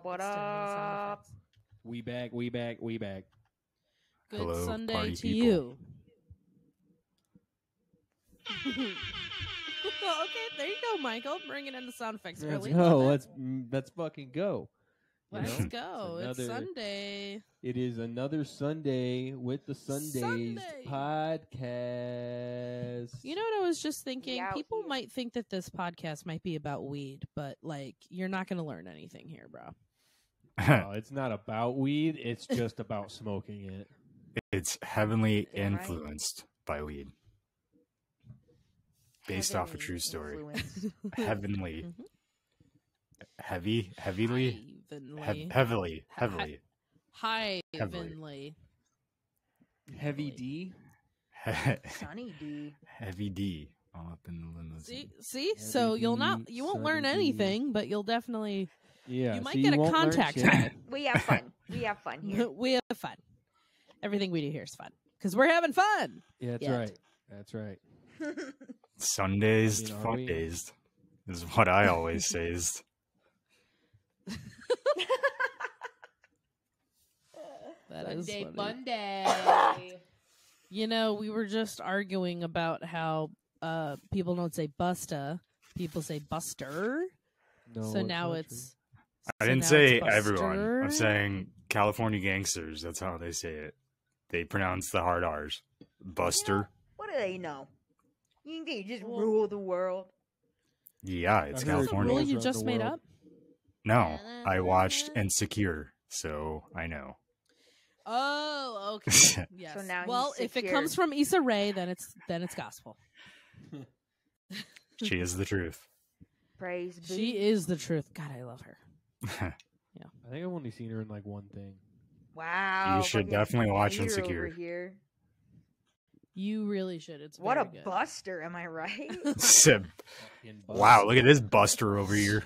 What extending sound up? effects. We back. Good Hello, Sunday party to people. you. Okay, there you go, Michael. Bringing in the sound effects Let's early. go. Love it. Let's fucking go. You Let's know? go. It's Sunday. It is another Sunday with the Sundays Sunday. podcast. You know what I was just thinking? We out People here. might think that this podcast might be about weed, but like you're not going to learn anything here, bro. No, it's not about weed. It's just about smoking it. It's heavily Damn right. influenced by weed. Based off a Heavily true story. influenced. Heavenly. Mhm. Heavily? Heavenly. Heavily. Heavenly. Heavy D. Sunny D. Heavy D. All up in the limousine. See? So Heavy you D, won't learn sunny D. anything, but you'll definitely Yeah. you might so get you a won't learn contact shit. high. We have fun. We have fun here. We have fun. Everything we do here is fun because we're having fun. Yeah, that's Yet. right. That's right. Sundays, I mean, are fun we? days is what I always say. That is funny. Monday. You know, we were just arguing about how people don't say busta, people say buster. No, so now not it's. I so didn't now say it's everyone. I'm buster. saying California gangsters. That's how they say it. They pronounce the hard R's. Buster. What do they know? You think they just Well- rule the world? Yeah, it's I heard Is that a California. rule Rules you around just the made world. up? No, I watched Insecure, so I know. Oh, okay. Yes. So now well, he's if it secure. comes from Issa Rae, then it's gospel. She is the truth. Praise be. She is the truth. God, I love her. I think I've only seen her in like one thing. Wow. You should fucking definitely watch hater Insecure. Over here. You really should. It's What very a good. buster, am I right? Sib. Fucking Wow, bust. look at this Buster over here.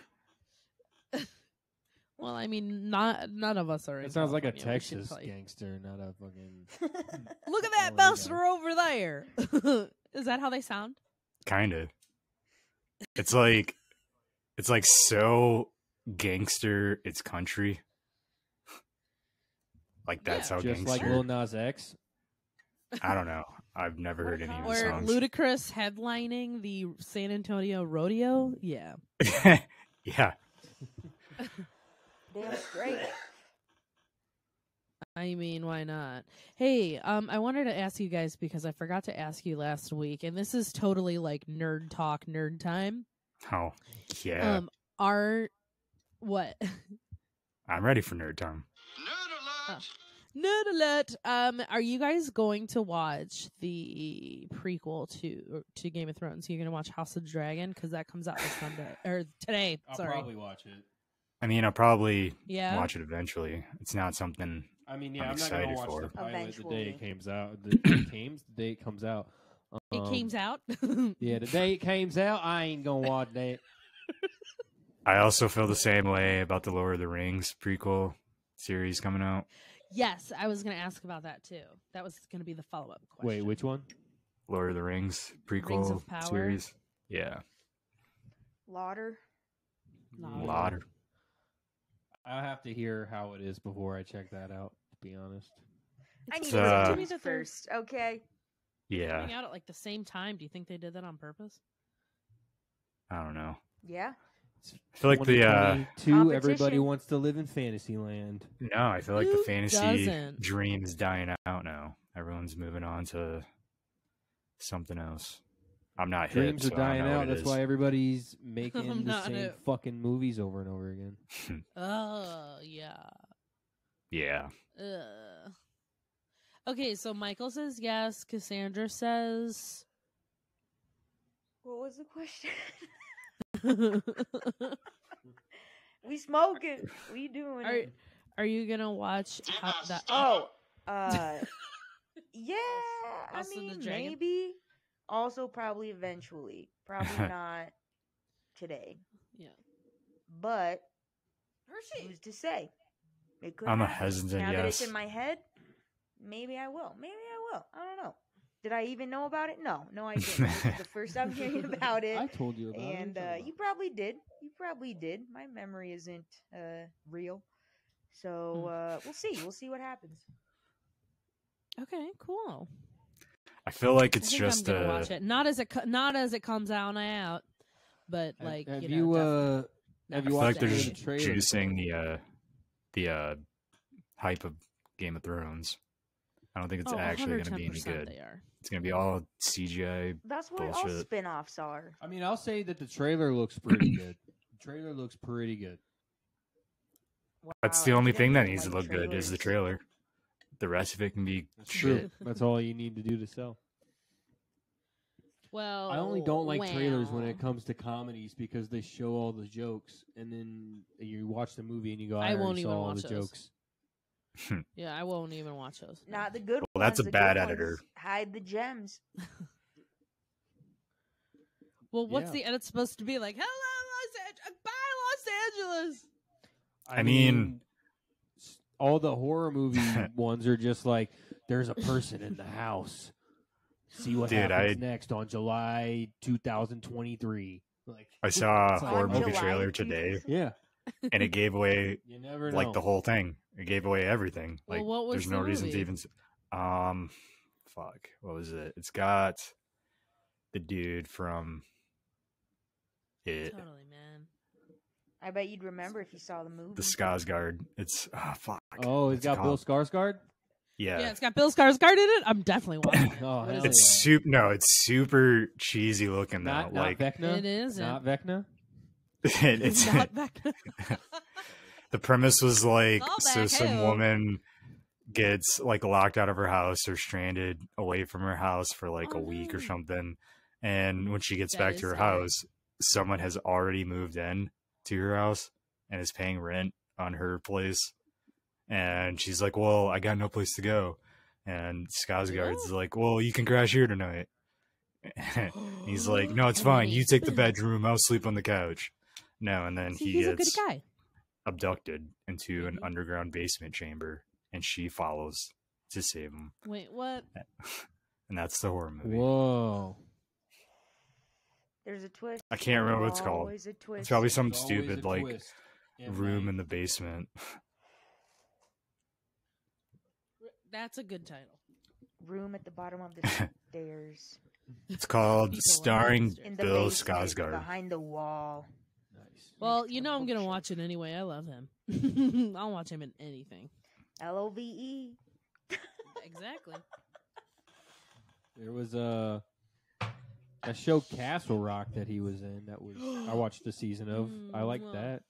Well, I mean, none of us are. in That sounds like a California. We should Texas probably- gangster, not a fucking. Look at LA that guy. buster over there. Is that how they sound? Kinda. It's like so gangster. It's country. Like that's Yeah. how Just gangster. like Lil Nas X. I don't know. I've never heard any of his Or songs. Ludacris headlining the San Antonio Rodeo? Yeah. Yeah. Damn straight. I mean, why not? Hey, I wanted to ask you guys because I forgot to ask you last week, and this is totally like nerd talk, nerd time. Oh, yeah. What? I'm ready for nerd time. Nerd alert! Are you guys going to watch the prequel to Game of Thrones? You're gonna watch House of the Dragon because that comes out this Sunday or today. I'll Sorry. probably watch it. I mean, I'll probably Yeah. watch it eventually. It's not something. I mean, yeah, I'm I'm not gonna excited watch for the it. pilot the day Eventually. it comes out. The day it comes out. It came out. Yeah, the day it comes out, I ain't gonna watch that. I also feel the same way about the Lord of the Rings prequel series coming out. Yes, I was going to ask about that too. That was going to be the follow-up question. Wait, which one? Lord of the Rings Rings prequel of Power? series. Yeah. Lauder. No. Lot. I'll have to hear how it is before I check that out, to be honest. I need It's to uh, crazy see to me this that they're first, okay? Yeah. coming out at like the same time. Do you think they did that on purpose? I don't know. Yeah. I feel like the 2022, everybody Competition. wants to live in fantasy land. no, I feel like the Who fantasy doesn't? dream is dying out now. Everyone's moving on to something else. I'm not hip, Dreams are so I don't dying know out. what it That's is. why everybody's making I'm the not same hip. fucking movies over and over again. Oh, yeah. Yeah. Ugh. Okay, so Michael says yes. Cassandra says. What was the question? We smoking. We doing Are it. Are you gonna watch that? Oh, yeah. I House of the mean, Dragon? maybe. Also, probably eventually. Probably not today. Yeah. But Hershey. who's to say? It could I'm a happen. hesitant Now that it's yes. in my head, maybe I will. Maybe I will. I don't know. Did I even know about it? No, I didn't. This is the first I'm hearing about it. I told you about And it. you probably did. You probably did. My memory isn't real, so we'll see. We'll see what happens. Okay, cool. I feel like I it's think just I'm gonna watch it. Not as it comes out, but like have you you know, I have you feel watched like they're any just of the trailers? juicing the hype of Game of Thrones. I don't think it's actually going to be any 110% good. They are. It's going to be all CGI. That's what all Bullshit. spin-offs are. I mean, I'll say that the trailer looks pretty good. The trailer looks pretty good. That's Wow, the only thing that engineering needs to like look good is the trailers. trailer. The rest of it can be That's shit. true. That's all you need to do to sell. Well, I only don't like trailers when it comes to comedies because they show all the jokes, and then you watch the movie and you go, "I won't already even saw all watch the those. jokes." Yeah, I won't even watch those. No. Not the good Well, ones. that's a the bad good editor. ones hide the gems. Well, what's Yeah. the edit supposed to be like? Hello, bye, Los Angeles. I mean, all the horror movie ones are just like, "There's a person in the house. See what Dude, happens next on July 2023." Like, I saw a it's like, horror On movie July trailer 2000. today, yeah, and it gave away you never know. like the whole thing. It gave away everything. Well, Like, what was there's the no reason to movie? even. Fuck. What was it? It's got the dude from it, Totally, man. I bet you'd remember if you saw the movie. the Skarsgård. It's fuck. Oh, it's What's it got Bill called? Skarsgård. Yeah. Yeah, it's got Bill Skarsgård in it. I'm definitely watching it. Oh, What is hell It's yeah. it's super cheesy looking though. Not Like Vecna. It isn't. Not Vecna. it's not back. the premise was like, Call so back, some hey-o. woman gets like locked out of her house or stranded away from her house for like Oh, a week or no. something, and when she gets That back is to her scary. house, someone has already moved in to her house and is paying rent on her place, and she's like, well, I got no place to go, and Skarsgård's Yeah. like, well, you can crash here tonight. He's like, no, it's fine, you take the bedroom, I'll sleep on the couch. No, and then See, he he's a good gets guy. abducted into an Mhm. underground basement chamber, and she follows to save him. Wait, what? And that's the horror movie. Whoa. There's a twist. I can't remember what it's called. Always a twist. It's probably something There's always stupid a like twist. Room in the Basement. That's a good title. Room at the bottom of the stairs. It's called People starring understand. In the Bill basement, Skarsgård. behind the wall. Nice. Well, next to you the know I'm gonna bookshelf. watch it anyway. I love him. I'll watch him in anything. LOVE. Exactly. There was a show Castle Rock that he was in. That was I watched the season of. I liked Mwah. that.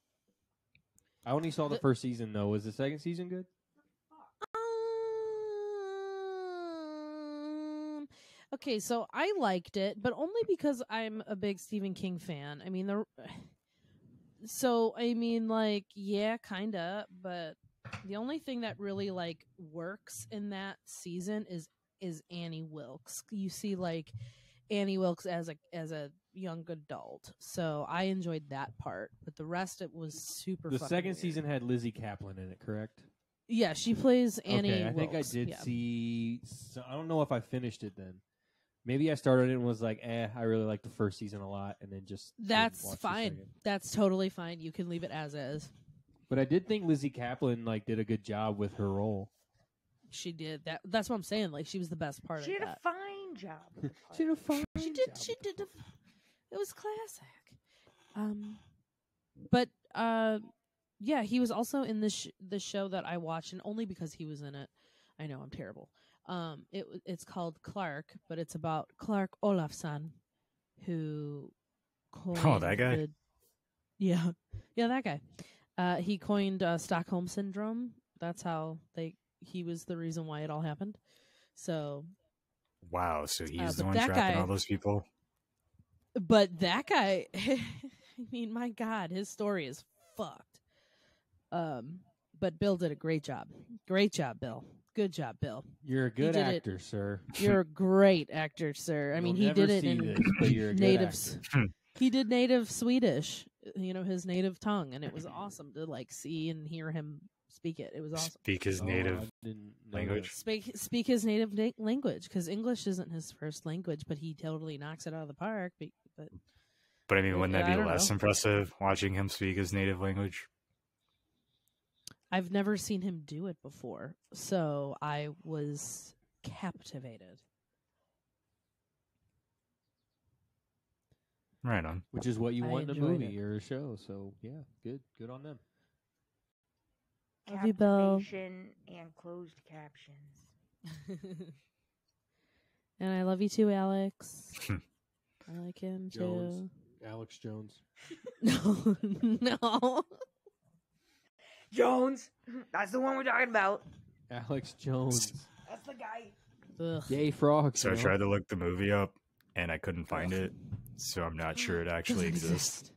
I only saw the first season though. Was the second season good? Okay, so I liked it, but only because I'm a big Stephen King fan. I mean, yeah, kinda, but the only thing that really like works in that season is Annie Wilkes. You see like Annie Wilkes as a young adult, so I enjoyed that part. But the rest, it was super. The fucking second weird. season had Lizzie Kaplan in it, correct? Yeah, she plays Annie. Okay, I think I Wilkes, did yeah. see. So I don't know if I finished it then. Maybe I started it and was like, I really liked the first season a lot, and then just didn't That's watch the fine. second. That's totally fine. You can leave it as is. But I did think Lizzie Kaplan like did a good job with her role. She did that. That's what I'm saying. Like she was the best part She of did that. a fine job. with the part. She did a fine She did. job. She did. It was classic. But yeah, he was also in the show that I watched, and only because he was in it. I know I'm terrible. It's called Clark, but it's about Clark Olafsson, who coined that guy? yeah, that guy. He coined Stockholm syndrome. That's how he was the reason why it all happened. So, Wow, so he's the but one that trapping guy- all those people? but that guy, I mean, my God, his story is fucked. But Bill did a great job. Great job, Bill. Good job, Bill. You're a good did it. actor, sir. You're a great actor, sir. I mean, You'll he did never it see in this, but you're a good natives. actor. He did native Swedish, his native tongue, and it was awesome to like see and hear him speak it. It was awesome. Speak his Oh, native I didn't know language. Speak his native language, because English isn't his first language, but he totally knocks it out of the park. But But I mean, wouldn't that I be don't less know. impressive watching him speak his native language? I've never seen him do it before, so I was captivated. Right on. Which is what you I want in a enjoyed movie or a show. So yeah, good on them. Love you, Bill. Captivation and closed captions. And I love you too, Alex. I like him Jones. too. Alex Jones. No, no. Jones, that's the one we're talking about. Alex Jones. That's the guy. Ugh. Gay frogs. So I you know? tried to look the movie up, and I couldn't find it. So I'm not sure it actually Doesn't exists.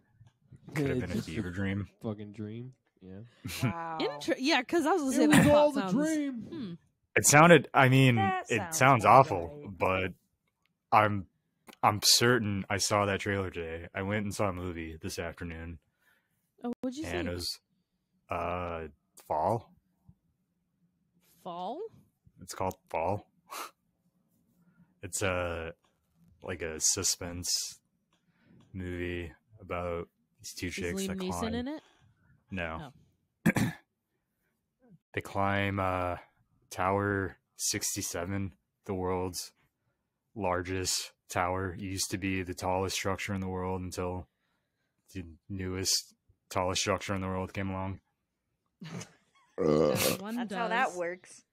Could have It's been a just fever dream. fucking dream. Yeah. Wow. Yeah, because I was gonna say It that was plot all the sounds- dream. It sounded. I mean, That it sounds sounds about awful, right. but I'm certain I saw that trailer today. I went and saw a movie this afternoon, Oh, what'd you and say? it was Fall. Fall? It's called Fall. It's like a suspense movie about these two Is chicks Liam that Neeson climb. in it? No. They climb Tower 67, the world's largest tower. It used to be the tallest structure in the world until the newest, tallest structure in the world came along. One That's does. how that works.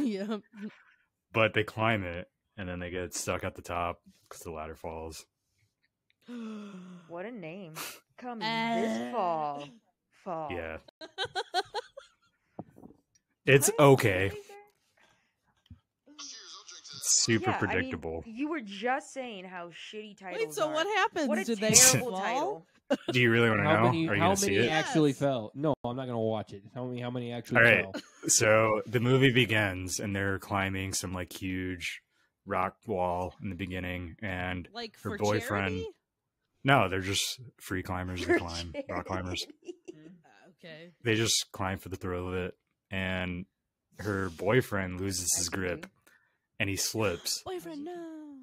Yeah. But they climb it, and then they get stuck at the top because the ladder falls. What a name. Coming this fall. Fall. Yeah. It's What? okay. What is there? It's super Yeah, predictable. I mean, you were just saying how shitty titles Wait, so are. what happens? What a Did they terrible fall? title. Do you really want to know? Are you how going to see many it? actually Yes. fell? No, I'm not going to watch it. Tell me how many actually All right. fell. So the movie begins, and they're climbing some like huge rock wall in the beginning, and Like her for boyfriend. charity? No, they're just free climbers that climb, rock climbers. Okay. They just climb for the thrill of it, and her boyfriend loses his As you grip, do. and he slips. Boyfriend, no.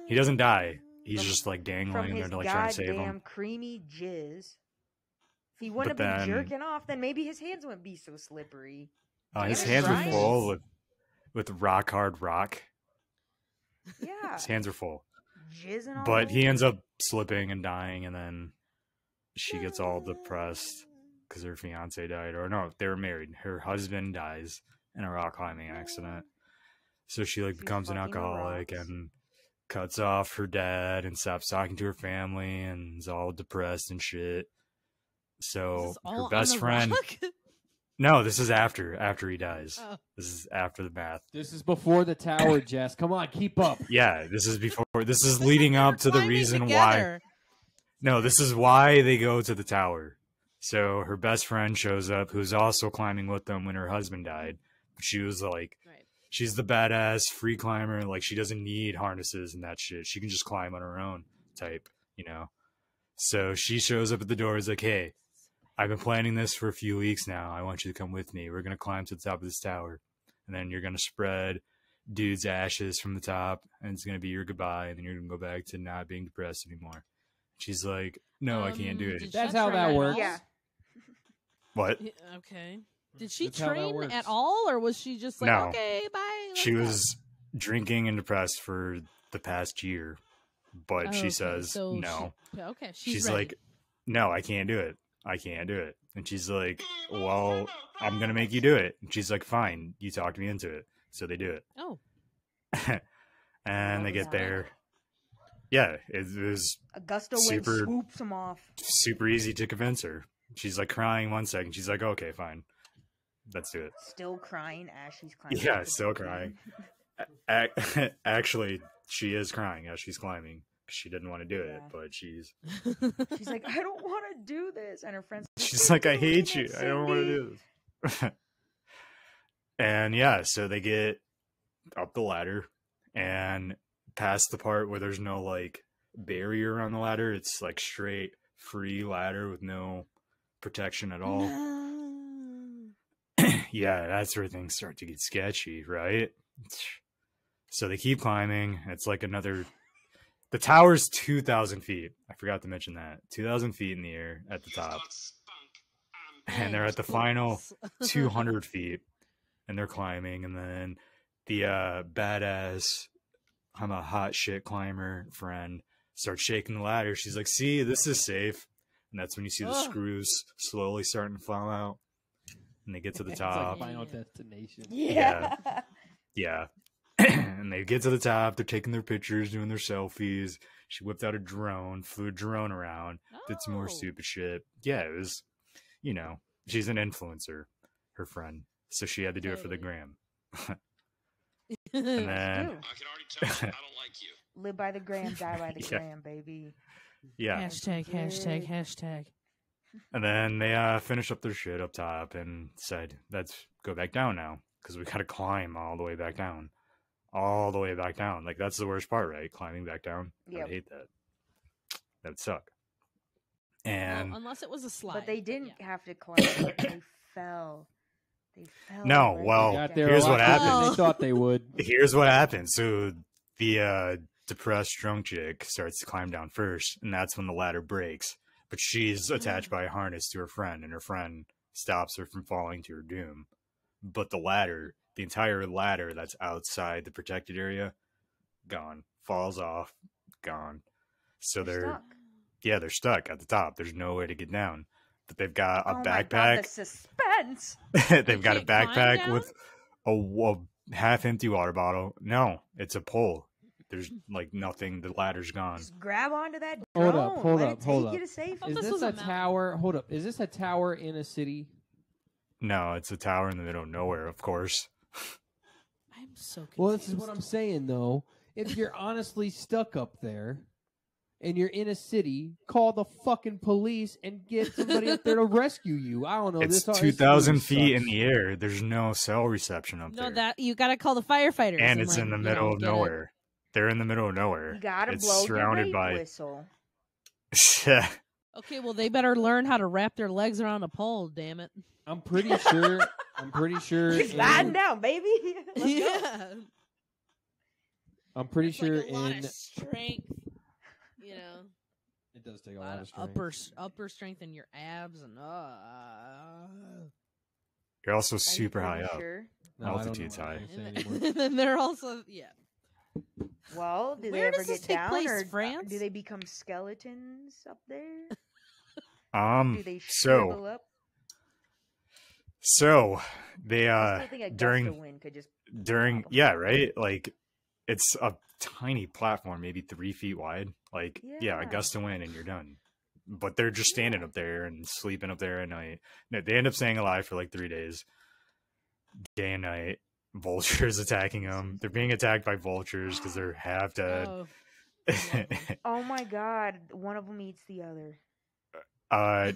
He doesn't die. He's From- just like From dangling, and his they're like trying to save goddamn him. creamy jizz. If he wouldn't But have been then- jerking off, then maybe his hands wouldn't be so slippery. His Damn it, hands are Brian. full with rock hard rock. Yeah. His hands are full. Jizzing all But he over. ends up slipping and dying, and then she gets all depressed because her fiance died. Or no, they were married. Her husband dies in a rock climbing accident. So she like She's becomes an fucking the alcoholic rocks. and cuts off her dad and stops talking to her family and is all depressed and shit. Is So this all her on best the friend. rock? No, this is after he dies. Oh. This is after the math. This is before the tower, Jess. Come on, keep up. Yeah, this is before. This is leading up to the Climbing reason why. together. No, this is why they go to the tower. So her best friend shows up, who's also climbing with them when her husband died. She was like, Right. she's the badass free climber. Like, she doesn't need harnesses and that shit. She can just climb on her own type, you know? So she shows up at the door. Is like, hey, I've been planning this for a few weeks now. I want you to come with me. We're going to climb to the top of this tower. And then you're going to spread dude's ashes from the top. And it's going to be your goodbye. And then you're going to go back to not being depressed anymore. She's like, no, I can't do did it. she That's how train that at works. all? Yeah. What? Yeah, okay. Did she That's how that train works. at all, or was she just like, No. okay, bye? let's She go? was drinking and depressed for the past year. But Oh, she okay, says, so no. Okay, She's ready. like, no, I can't do it. I can't do it. And she's like, well, I'm going to make you do it. And she's like, fine, you talked me into it. So they do it. oh, And they Love get that. there. Yeah, it was A gust of wind Super- swoops him off. super easy to convince her. She's like crying 1 second. She's like, okay, fine. Let's do it. Still crying as she's climbing. Yeah, up the still mountain. crying. Actually, she is crying as she's climbing. She didn't want to do it, Yeah. but she's She's like, I don't want to do this. And her friends she's like, I hate you. it, I don't want to Cindy." do this. And yeah, so they get up the ladder and past the part where there's no like barrier on the ladder. It's like straight free ladder with no protection at all. Yeah, that's where things start to get sketchy, right? So they keep climbing. It's like another The tower's 2,000 feet. I forgot to mention that. 2,000 feet in the air at the top. And they're at the final 200 feet. And they're climbing. And then the badass, I'm a hot shit climber friend, starts shaking the ladder. She's like, see, this is safe. And that's when you see the screws slowly starting to fall out. And they get to the top. It's like Final Destination. Yeah. Yeah. And they get to the top. They're taking their pictures, doing their selfies. She whipped out a drone, flew a drone around, did some more stupid shit. Yeah, it was, you know, she's an influencer, her friend. So she had to do it for the gram. And then I can already tell I don't like you. Live by the gram, die by the gram, baby. Yeah. Hashtag. And then they finished up their shit up top and said, let's go back down now. Because we got to climb all the way back down. All the way back down. Like, that's the worst part, right? Climbing back down. Yep. I hate that. That would suck. And well, unless it was a slide. But they didn't have to climb. They fell. They fell. No, right well, back here's down. what happened. They thought they would. Here's what happened. So the depressed drunk chick starts to climb down first, and that's when the ladder breaks. But she's attached by a harness to her friend, and her friend stops her from falling to her doom. But the ladder, the entire ladder that's outside the protected area, gone. Falls off, gone. So they're stuck at the top. There's no way to get down. But they've got a backpack. My God, the suspense. They've got a backpack with a half-empty water bottle. No, it's a pole. There's like nothing. The ladder's gone. Just grab onto that Hold drone. up. Let it take you to safety. Oh, Is this this was a a mountain. tower? Hold up. Is this a tower in a city? No, it's a tower in the middle of nowhere, of course. I'm so confused. Well, this is what I'm saying, though. If you're honestly stuck up there and you're in a city, call the fucking police and get somebody up there to rescue you. I don't know. It's this 2,000 sucks. feet in the air. There's no cell reception up No, there. that you gotta call the firefighters. And it's like, in the you middle know, of get it. nowhere. They're in the middle of nowhere. You gotta It's blow surrounded your by rape whistle. Okay, well they better learn how to wrap their legs around a pole. Damn it! I'm pretty sure. You're sliding down, baby. Let's go. Yeah, I'm pretty It's sure like a lot in of strength. You know, it does take a a lot lot of of strength. upper strength in your abs and You're also Are you super high pretty up. sure? No, I don't know Altitude's what I'm high. gonna say and anymore. then they're also Well, do Where they ever does this get take down, place, or France? do they become skeletons up there? Do they shrivel up? So they I still think a gust of wind could just during pop 'em yeah, out. right? Like it's a tiny platform, maybe 3 feet wide. Like a Yeah. gust of wind and you're done. But they're just standing up there and sleeping up there at night. No, they end up staying alive for like 3 days, day and night. Vultures attacking them. They're being attacked by vultures because they're half dead. oh, Oh my God! One of them eats the other.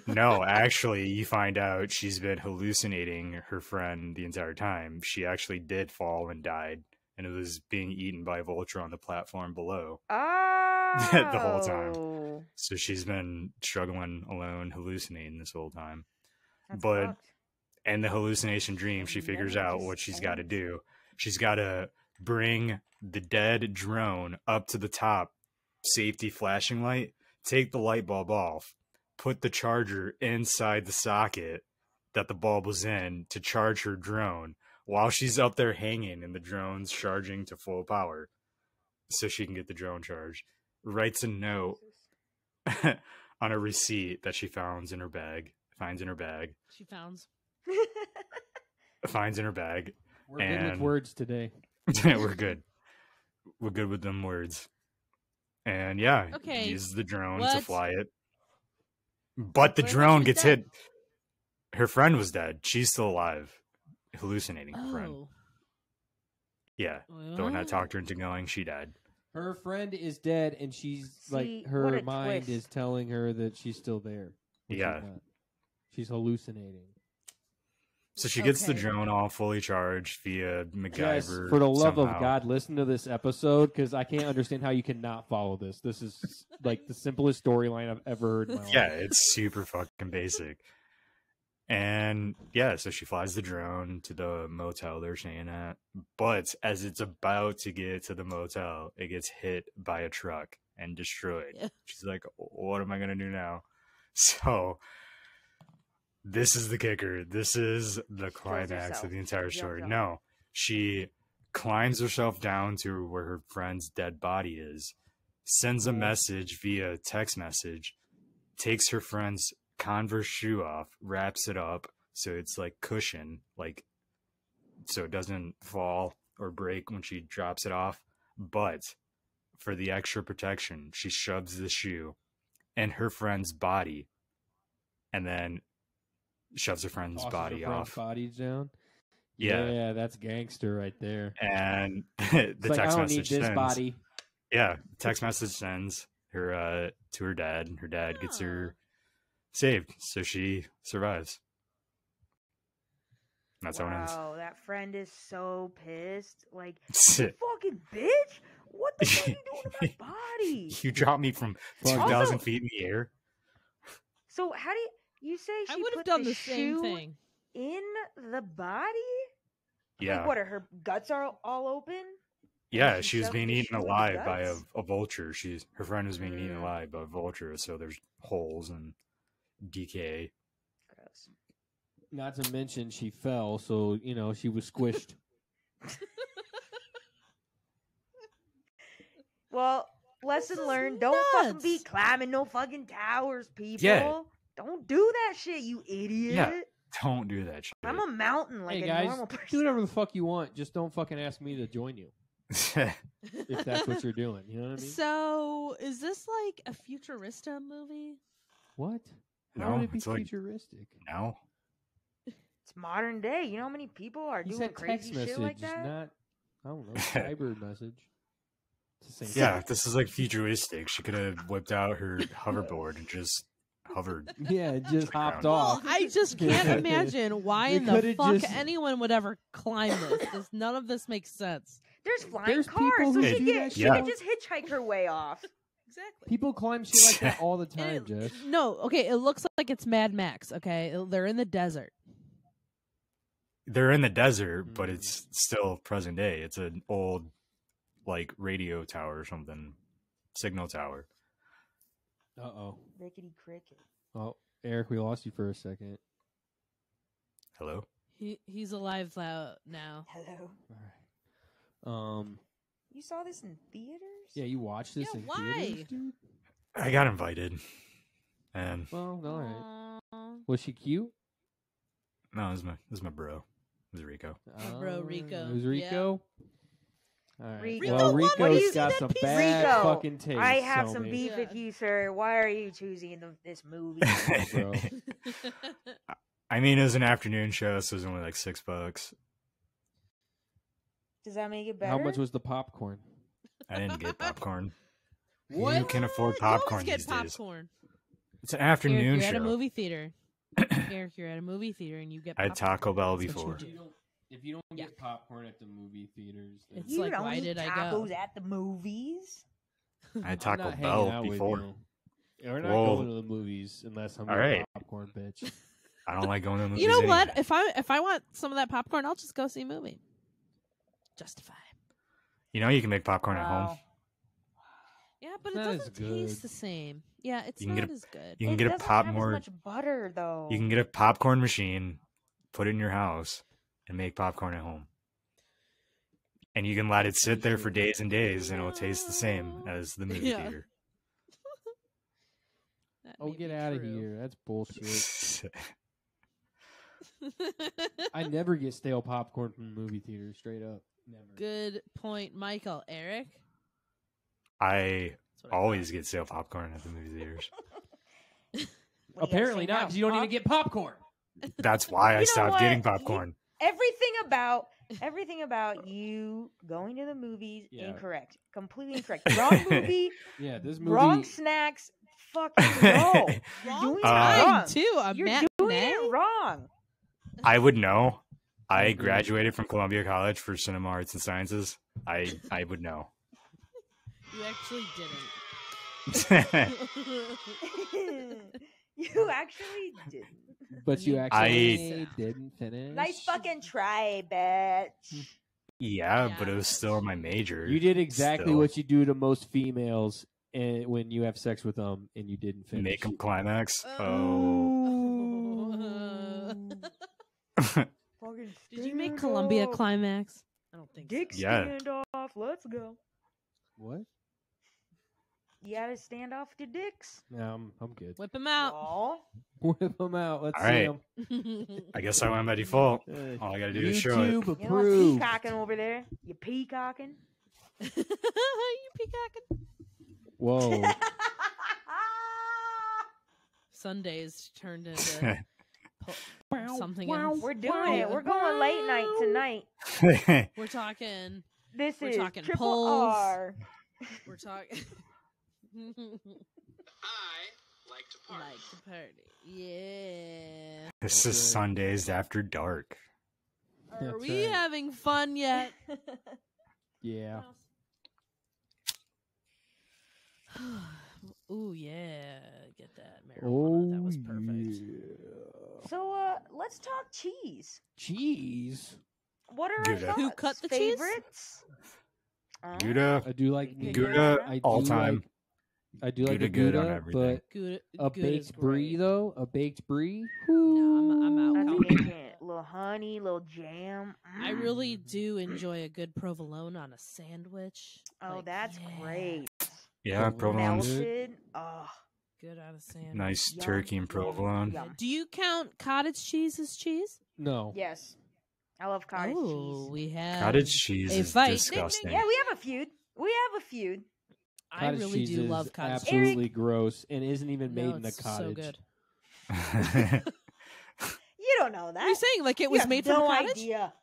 No, actually, you find out she's been hallucinating her friend the entire time. She actually did fall and died, and it was being eaten by a vulture on the platform below Oh, the whole time. So she's been struggling alone, hallucinating this whole time. That's But fucked. in the hallucination dream, she figures Never out just what she's got to ends. do. She's got to bring the dead drone up to the top, safety flashing light, take the light bulb off, put the charger inside the socket that the bulb was in to charge her drone while she's up there hanging and the drone's charging to full power so she can get the drone charged. Writes a note on a receipt that she finds in her bag. she Finds in her bag. We're good with And- words today. We're good. We're good with them words. And yeah, Okay, use the drone to what? fly it. But the What if drone she's gets dead? hit. Her friend was dead. She's still alive. Hallucinating her friend. Oh, Yeah. The one that talked her into going, she died. Her friend is dead, and she's See, like, what her a mind twist. is telling her that she's still there. when she's Yeah. not. She's hallucinating. So she gets the Okay. drone all fully charged via MacGyver. Yes, for the love somehow. of God, listen to this episode because I can't understand how you cannot follow this. This is like the simplest storyline I've ever heard in my life. Yeah, it's super fucking basic. And yeah, so she flies the drone to the motel they're staying at. But as it's about to get to the motel, it gets hit by a truck and destroyed. Yeah. She's like, what am I going to do now? So this is the kicker. This is the climax herself. of the entire Jumps story. off. No, she climbs herself down to where her friend's dead body is, sends a message via text message, takes her friend's Converse shoe off, wraps it up so it's like cushion, like so it doesn't fall or break when she drops it off. But for the extra protection, she shoves the shoe in her friend's body and then shoves her friend's Tosses body her friend's off. bodies down. Yeah. That's gangster right there. And the It's like, I text don't need message this sends. body. Yeah, text message sends her to her dad, and her dad gets Oh. her saved, so she survives. That's how it ends. Wow, that friend is so pissed. Like, you fucking bitch! What the fuck are you doing to my body? You dropped me from Fuck. 2,000 Also- feet in the air. So how do you say she I would have put done the the same shoe thing. in the body? Yeah, Like, what are her guts are all open? yeah. she She was shoved being the eaten shoe in the alive by guts? a vulture. Her friend was being eaten Mm. alive by a vulture, so there's holes and decay. Gross. Not to mention she fell, so she was squished. Well, lesson is learned: don't fucking be nuts. climbing no fucking towers, people. Yeah. Don't do that shit, you idiot. Yeah. Don't do that shit. I'm a mountain like Hey a guys, normal do person. whatever the fuck you want. Just don't fucking ask me to join you if that's what you're doing. You know what I mean? So, is this like a futurista movie? What? How No, would it be it's like- futuristic? No. It's modern day. You know how many people are He doing said crazy text message, shit like that? not I don't know, cyber message. It's the same Yeah, this is like futuristic. She could have whipped out her hoverboard and just hovered. thing. Yeah, it just hopped Well, off. I just can't imagine why You in the coulda fuck just- anyone would ever climb this. None of this makes sense. There's flying There's cars, people so who she do can that she shit. can just hitchhike her way off. Exactly. People climb shit like that all the time, Jess. No, okay, it looks like it's Mad Max, okay? They're in the desert. They're in the desert, but Mm. it's still present day. It's an old, like, radio tower or something. Signal tower. Uh-oh. Rickety cricket. Oh, Eric, we lost you for a second. Hello? He's alive now. Hello. All right. You saw this in theaters? Yeah, you watched this Yeah, in why? theaters, dude? I got invited. And, Well, all right. Aw. Was she cute? no, this is my bro. This is Rico. Bro, Rico. It was Rico? All right. Rico, Well, what do Rico's you- got that some piece of bad Rico, fucking taste. I have so some man. beef Yeah. with you, sir. Why are you choosing this movie? Bro. I mean, it was an afternoon show, so it was only like $6. Does that make it better? How much was the popcorn? I didn't get popcorn. What? You can afford You always popcorn get these days. popcorn. It's an Eric, afternoon you're show. at a movie theater. Eric, you're at a movie theater and you get I had popcorn. Taco Bell That's what you before. do. If you don't Yeah. get popcorn at the movie theaters, then It's You like, don't why eat did I tacos go? at the movies. I had I'm Taco not hanging Bell out with before. you. Yeah, we're not Whoa. going to the movies unless I'm All a right. popcorn bitch. I don't like going to the movies. You know what? anyway. If I want some of that popcorn, I'll just go see a movie. Justify. You know you can make popcorn at home. Wow. Yeah, but Not it as doesn't good. taste the same. Yeah, it's You can not get a- as good. You can It get a doesn't pop have more. as much butter though. You can get a popcorn machine, put it in your house, and make popcorn at home. And you can let it sit there for days and days, and it'll taste the same as the movie Yeah. theater. That Oh, may get be out of true. here. That's bullshit. I never get stale popcorn from the movie theater, straight up. Never. Good point, Michael. Eric? I That's what I always get stale popcorn at the movie theaters. What, you gotta Apparently say not, now, because you don't Pop? even get popcorn. That's why I You know stopped what? getting You- popcorn. Everything about you going to the movies Yeah. incorrect. Completely incorrect. Wrong movie, Yeah, this movie. wrong snacks. Fucking no. Wrong doing it time, wrong. too. A You're matinee? doing it wrong. I would know. I agree. graduated from Columbia College for Cinema Arts and Sciences. I would know. You actually You actually didn't. But you You actually didn't finish. Nice fucking try, bitch. Yeah, Yeah. but it was still my major. You did exactly Still. what you do to most females and when you have sex with them and you didn't finish. Make them climax. Fucking Did you make stand Columbia off. climax? I don't think Dick so. Yeah. standoff. Let's go. What? You gotta stand off your dicks. No, I'm good. Whip him out. Aw. Whip them out. Let's All see right. them. I guess I went by default. All I gotta do is show it. YouTube You know, approved. peacocking over there. You peacocking. You peacocking. Whoa. Sundays turned into something else. We're doing it. We're going late night tonight. We're talking. This We're is talking triple polls. R. We're talking. I like to party. Like to party. Yeah. This is Sundays after dark. Are That's we right. having fun yet? Yeah. Ooh, yeah. Get that marijuana. Oh, That was perfect. yeah. So, let's talk cheese. Cheese. What are our Gouda. thoughts? Who cut the cheese? Favorites? Gouda, I do like Gouda, I do all time. I do like Gouda a good on Gouda, everything. but Gouda, a Gouda's baked brie great. though, a baked brie. No, I'm out. That's a Count good me. shit. Little honey, little jam. I really do enjoy a good provolone on a sandwich. Oh, Like, that's yeah. great. Yeah, provolone's Melted. Oh, Good on a sandwich. nice Yum, turkey and yum, provolone. yum. Do you count cottage cheese as cheese? No. yes. I love cottage Oh, cheese. we have Cottage cheese a is fight. disgusting. Yeah, we have a feud. We have a feud. I Cottage really cheese do is love cottage cheese. absolutely gross and isn't even made No, in a it's cottage. so good. You don't know that. What are you saying? Like it You was have made no from a cottage? idea.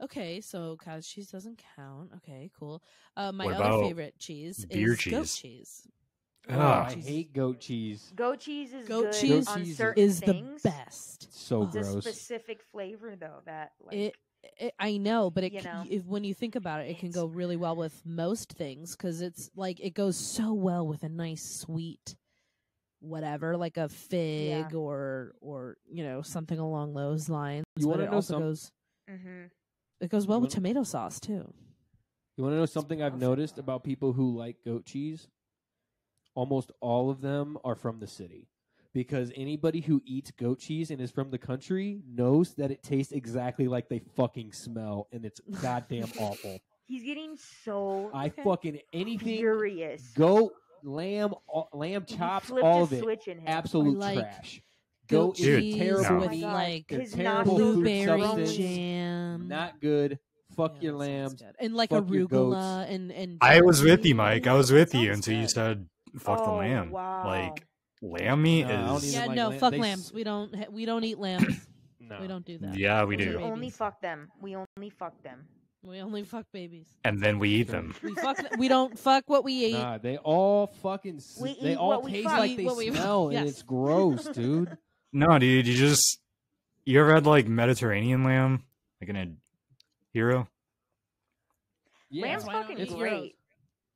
Okay, so cottage cheese doesn't count. Okay, cool. My What other about favorite cheese beer is goat cheese? cheese. Oh, Ugh. I hate goat cheese. Goat cheese is Goat good cheese on is certain Is the things. best. It's so It's a gross. specific flavor though that like I know, but You know. when you think about it, it can It's- go really well with most things because it's like it goes so well with a nice sweet, whatever, like a fig or something along those lines. You But wanna it know also some- goes mhm. it goes well You with wanna- tomato sauce too. You want to know something I've perfect. noticed about people who like goat cheese? Almost all of them are from the city. Because anybody who eats goat cheese and is from the country knows that it tastes exactly like they fucking smell, and it's goddamn awful. He's getting so I fucking anything furious. goat, lamb, lamb He chops, flipped all a of it, switch in him. absolute I like trash. Goat Goat is Dude, cheese terrible Oh with my meat. God. like They're His terrible nostrils food are blueberry substance. jam. Not good. Fuck Yeah, your that sounds lambs. good. And like Fuck your goats. arugula and I was with jerky. you, Mike. I was with you Sounds until you good. said fuck the Oh, lamb. wow. Like lamb meat No, I don't is even Yeah, like no, lamb. fuck They lambs. s- We don't eat lambs. No. We don't do that. yeah, we Those are do. We only babies. fuck them. We only fuck them. We only fuck babies. And then we eat Sure. them. We fuck. We don't fuck what we eat. Nah, they all fucking. We They eat all what we taste fuck. like Eat they what we- smell, and Yes. it's gross, dude. No, dude, you ever had like Mediterranean lamb? Like in a hero? Yeah, Lamb's why don't fucking we eat great.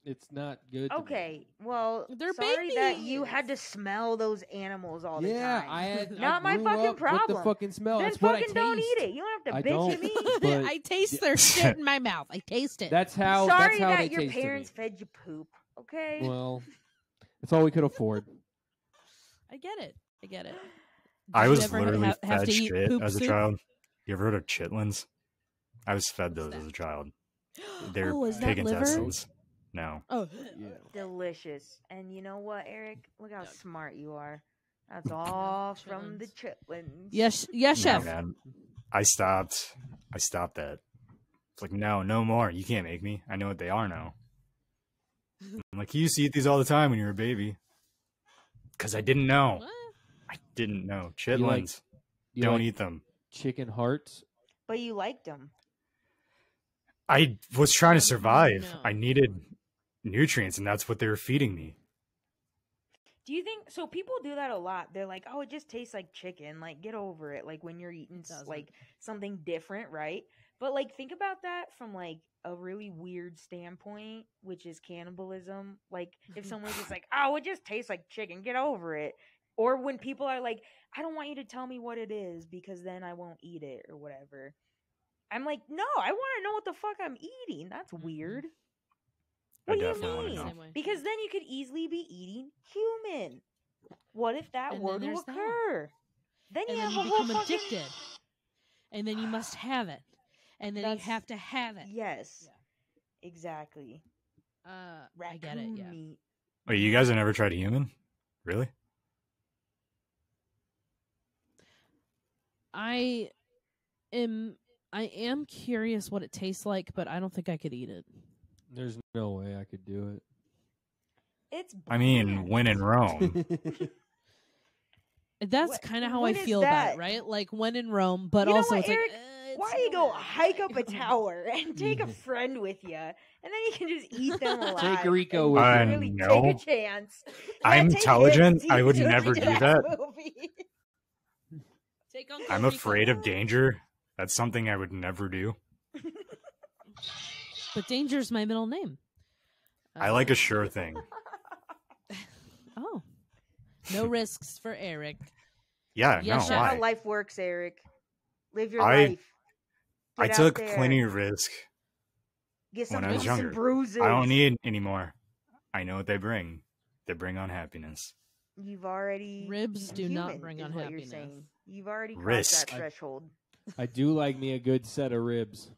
it's not good. to me. Okay, well, They're sorry that you babies. had to smell those animals all the Yeah, time. I had. Not I my grew fucking up With problem. the fucking smell. Then That's what I fucking taste. don't eat it. You don't have I to bitch don't. at me. But- I taste their shit in my mouth. I taste it. That's how. Sorry that's how that they your taste to me. parents fed you poop. Okay. Well, that's all we could afford. I get it. I get it. I Did you was ever literally have fed to eat shit poop as a soup? child. You ever heard of chitlins? I was fed What's those that? as a child. They're Oh, is pig that liver? intestines. No. Oh, Yeah. Delicious. And you know what, Eric? Look how Yuck. smart you are. That's all from the chitlins. yes, yes, No, chef. man. I stopped that. It's like, no more. You can't make me. I know what they are now. I'm like, you used to eat these all the time when you were a baby. Because I didn't know. What? I didn't know. like- Chitlins. You Don't like eat them. chicken hearts. But you liked them. I was trying to survive. No. I needed nutrients, and that's what they were feeding me. Do you think so? People do that a lot. They're like, "Oh, it just tastes like chicken." Like, get over it. Like when you're eating doesn't. like something different, right? But like, think about that from like a really weird standpoint, which is cannibalism. Like, if someone's just like, "Oh, it just tastes like chicken," get over it. Or when people are like, "I don't want you to tell me what it is because then I won't eat it or whatever." I'm like, "No, I want to know what the fuck I'm eating." That's weird. What do you definitely want to mean? know. Same way. Because then you could easily be eating human. What if that And were then to there's that. occur? Then you And then have you a whole become fucking... addicted. And then you must have it. And then you That's- have to have it. Yes. Exactly. I get it, yeah. Meat. Wait, you guys have never tried a human? Really? I am curious what it tastes like, but I don't think I could eat it. There's no way I could do It's I mean, bland. when in Rome. it. That's What- kind of how when I is feel about that? it, right? Like when in Rome, but You know also what, it's Eric? like Why it's you go not. hike up a tower and take a friend with you, and then you can just eat them alive? Take Rico and with you. really No. take a chance. I'm Take intelligent. hits, I would see what never you do in that. movie. Take Uncle I'm Rico. afraid of danger. That's something I would never do. But danger's my middle name. I like a sure thing. Oh, no risks for Eric. Yeah, Yeah, no, That's not how why? life works, Eric. Live your I- life. I Get out took there. plenty of risk. Get some when I was bumps and younger. bruises. I don't need any more. I know what they bring. They bring on happiness. You've already Ribs eaten do not human, bring is on what happiness. You're saying. You've already crossed Risk. that threshold. I do like me a good set of ribs.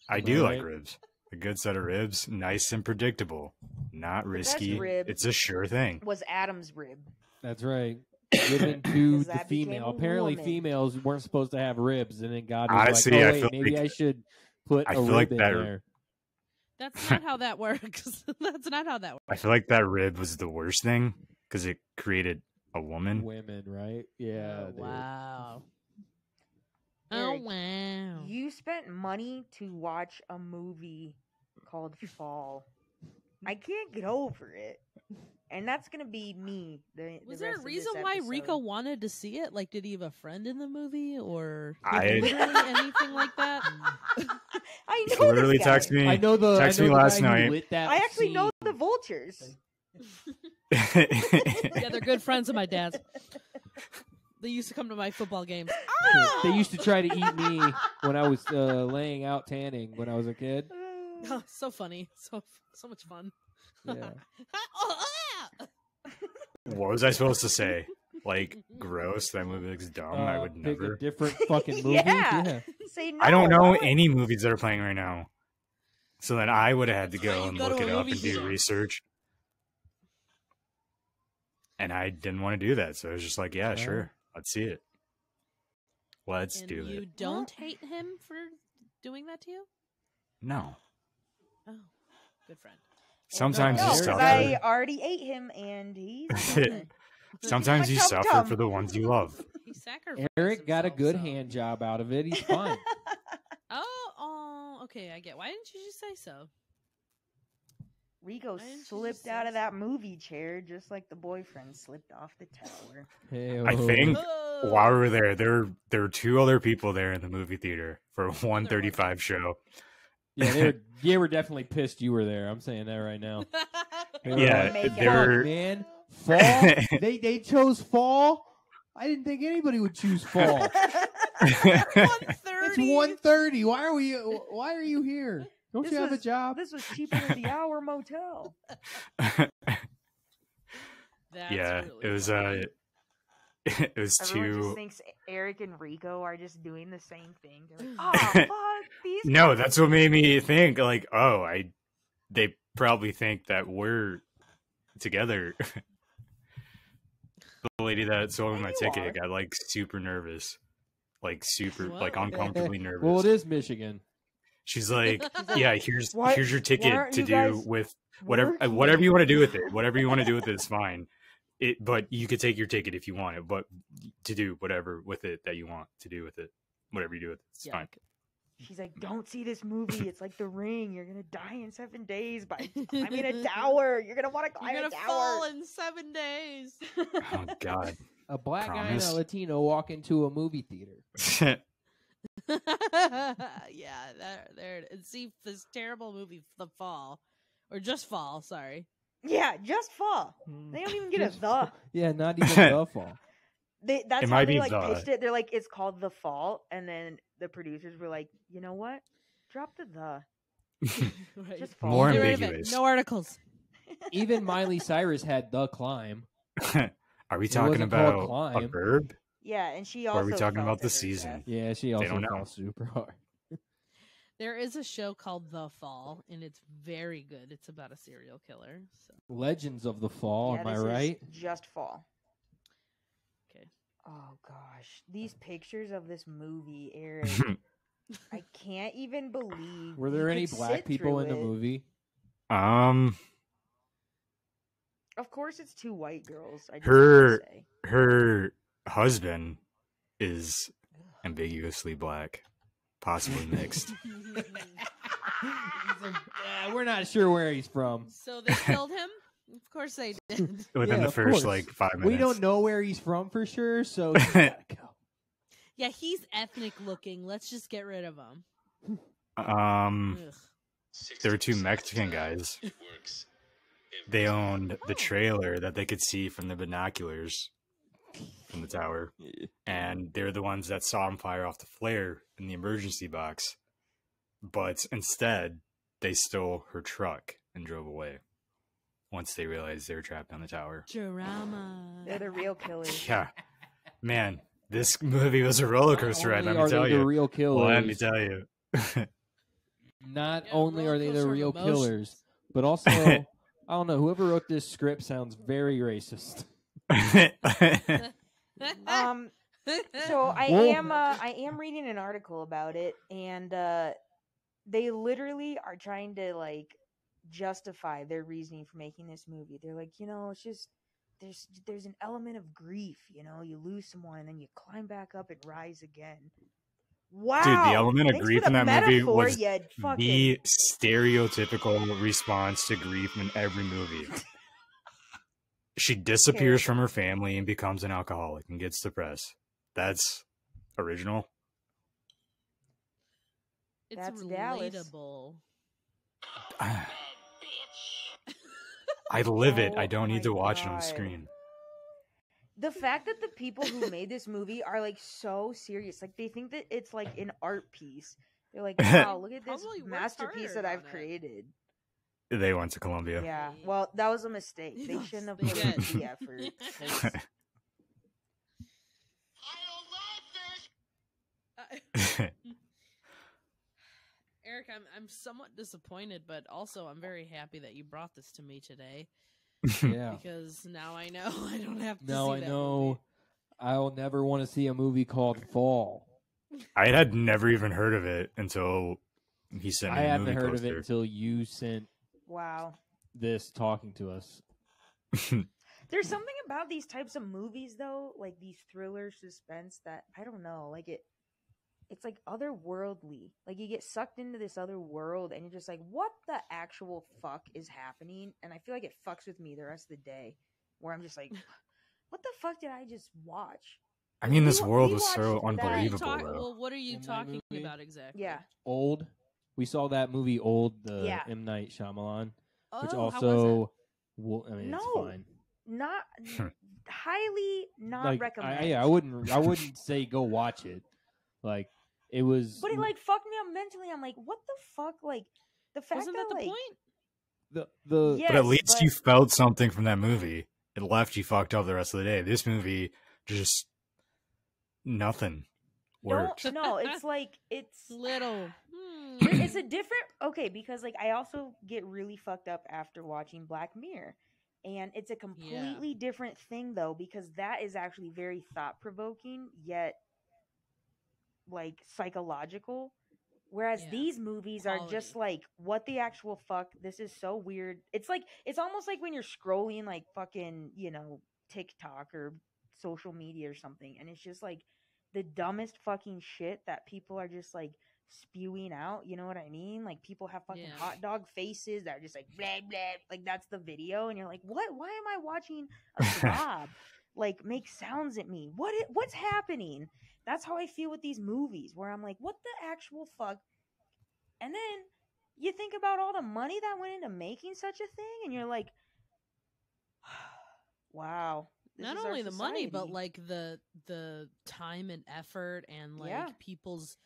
I do like Right. ribs. A good set of ribs, nice and predictable. Not The best risky. rib- It's a sure thing. Was Adam's rib? That's right. Given to Because the that became female. a Apparently, woman. females weren't supposed to have ribs, and then God was Honestly, like, "Oh I wait, feel maybe like- I should put I a feel rib like in that- there." That's not how that works. That's not how that works. I feel like that rib was the worst thing because it created a woman. Women, right? Yeah. Oh, dude. wow. Eric, Oh wow. You spent money to watch a movie called Fall. I can't get over it. And that's gonna be me. Was there a reason why Rico wanted to see it? Like, did he have a friend in the movie, or like, I- literally anything like that? I He know literally this guy. texted me. I know the. Text I know me the last guy who night. lit that I actually know scene. the vultures. Yeah, they're good friends of my dad's. They used to come to my football games. They used to try to eat me when I was laying out tanning when I was a kid. Oh, so funny, so much fun. Yeah. What was I supposed to say? Like, gross. That movie looks dumb. I would Pick never. a different fucking movie. Yeah. Say no. I don't know why would- any movies that are playing right now. So then I would have had to That's why go you and go to look a it up movie and do theater. research. And I didn't want to do that. So I was just like, yeah, Yeah. sure. Let's see it. Let's And do you it. don't hate him for doing that to you? No. Oh, good friend. Sometimes No, you Eric- because suffer. I already ate him, and he's Sometimes you Tum suffer tum. for the ones you love. He sacrificed Eric got a himself, good so- hand job out of it. He's fine. Oh, okay, I get. Why didn't you just say so? Rico Why didn't you slipped just out say of that movie chair just like the boyfriend slipped off the tower. I think Oh. while we were there were two other people there in the movie theater for a 135 show. Yeah, they were definitely pissed you were there. I'm saying that right now. They were Yeah, like, Make they it "Fuck, were. man. Fall. they chose fall. I didn't think anybody would choose fall. It's 130. 1:30. Why are you here? Don't This you have a was- job? This was cheaper than the Hour Motel. That's Yeah, really it was funny. it was Everyone just too. thinks Eric and Rico are just doing the same thing. They're like, oh, fuck, these No, guys." that's what made me think like, oh, they probably think that we're together. The lady that sold me Yeah, my you ticket are. got like super nervous. Like super like Whoa. uncomfortably nervous. Well, it is Michigan. She's like, yeah, here's Why- here's your why ticket aren't to you do guys with whatever working? whatever you want to do with it. Whatever you want to do with it is fine. But you could take your ticket if you want it, but to do whatever with it that you want to do with it. Whatever you do with it, it's Yeah, fine. She's like, don't see this movie. It's like The Ring. You're going to die in 7 days by climbing a tower. You're going to want to climb You're a gonna tower. fall in 7 days. Oh God. A black guy and Promise. a Latino walk into a movie theater. Yeah, there. And see this terrible movie, The Fall, or just Fall. Sorry. Yeah, just fall. They don't even get a Just- the. Yeah, not even the fall. That's It how might they be like the. pitched it. They're like, it's called The Fall, and then the producers were like, you know what? Drop the. Right. Just fall. More Get rid of it. ambiguous. No articles. Even Miley Cyrus had the climb. Are we It talking wasn't called about a climb. verb? Yeah, and she Or also are we talking fell about to the her season? death. Yeah, she They also don't know. fell super hard. There is a show called The Fall, and it's very good. It's about a serial killer. So Legends of the Fall, Yeah, am I this is right? just fall. okay. Oh gosh, these pictures of this movie, Eric. I can't even believe. Were you there any could black sit people through in the it. movie? Of course, it's two white girls. I just Her- want to say. Her husband is ambiguously black, possibly mixed. We're not sure where he's from. So they killed him? Of course they did. Within Yeah, the of first course. 5 minutes. We don't know where he's from for sure, so he's gotta go. Yeah, he's ethnic looking. Let's just get rid of him. Um, Ugh. there were two Mexican guys. They owned the Oh. trailer that they could see from the binoculars from the tower, and they're the ones that saw him fire off the flare in the emergency box. But instead, they stole her truck and drove away once they realized they were trapped on the tower. Drama. They're the real killers. Yeah, man, this movie was a roller coaster ride. Let me tell the you. real killers. Let me tell you. Not Yeah, only are they the rollercoaster of real emotions. killers, but also, I don't know, whoever wrote this script sounds very racist. So Whoa. I am reading an article about it, and they literally are trying to like justify their reasoning for making this movie. They're like, it's just there's an element of grief, you lose someone and then you climb back up and rise again. Wow, Dude, the element of Thanks grief for in the that movie metaphor, was you fucking... the stereotypical response to grief in every movie. She disappears from her family and becomes an alcoholic and gets depressed. That's original. It's That's Dallas. relatable. I live it. I Oh don't need to my watch it on the God. screen. The fact that the people who made this movie are like so serious, like they think that it's like an art piece. They're like, wow, look at this Probably worked masterpiece harder that I've on it. created. They went to Columbia. Yeah, well, that was a mistake. They Yes, shouldn't have they put in did. the effort. 'cause- Eric, I'm somewhat disappointed, but also I'm very happy that you brought this to me today Yeah. because now I know I don't have to Now see I that know I'll never want to see a movie called Fall. I had never even heard of it until he sent me I a hadn't movie heard poster. of it until you sent wow. this talking to us. There's something about these types of movies, though, like these thriller suspense that I don't know, like it's like otherworldly. Like you get sucked into this other world, and you're just like, what the actual fuck is happening? And I feel like it fucks with me the rest of the day, where I'm just like, what the fuck did I just watch? I mean, this We world was watched so that. unbelievable, Talk, though. well, what are you In that talking movie? about exactly? Yeah, Old. We saw that movie Old, the Yeah. M. Night Shyamalan, Oh, which how was also, I mean, No. it's fine. not highly not Like, recommend. I wouldn't say go watch it. Like, it was. But it like fucked me up mentally. I'm like, what the fuck? Like the it? fact Wasn't that that the like, point? the Yeah. But at Yes, least but- you felt something from that movie. It left you fucked up the rest of the day. This movie just nothing worked. No, it's like it's Little. it's a different because like I also get really fucked up after watching Black Mirror, and it's a completely different thing though, because that is actually very thought provoking yet like psychological, whereas Yeah. these movies are just Quality. like, what the actual fuck, this is so weird. It's like it's almost like when you're scrolling like fucking TikTok or social media or something, and it's just like the dumbest fucking shit that people are just like spewing out, you know what I mean? Like people have fucking Yeah. hot dog faces that are just like blah blah, like that's the video, and you're like, what? Why am I watching a slob like make sounds at me? What's happening? That's how I feel with these movies, where I'm like, what the actual fuck? And then you think about all the money that went into making such a thing, and you're like, wow. This Not is our only the money, but society. like the time and effort and like Yeah. people's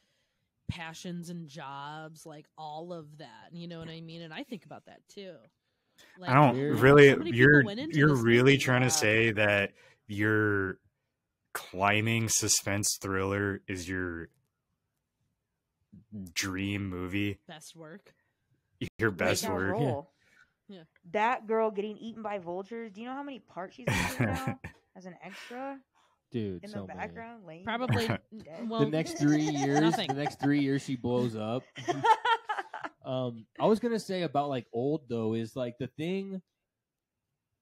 passions and jobs, like all of that. You know what I mean? And I think about that too. Like, I don't Very- really. so many people You're went into you're this really movie. trying Yeah. to say that your climbing suspense thriller is your dream movie, Best work. your best Breakout work. role. Yeah. That girl getting eaten by vultures. Do you know how many parts she's gonna do now as an extra Dude, in so the many. background? Laying Probably. down, dead? Well, The next 3 years, Nothing. the next 3 years, she blows up. I was gonna say about like old though is like the thing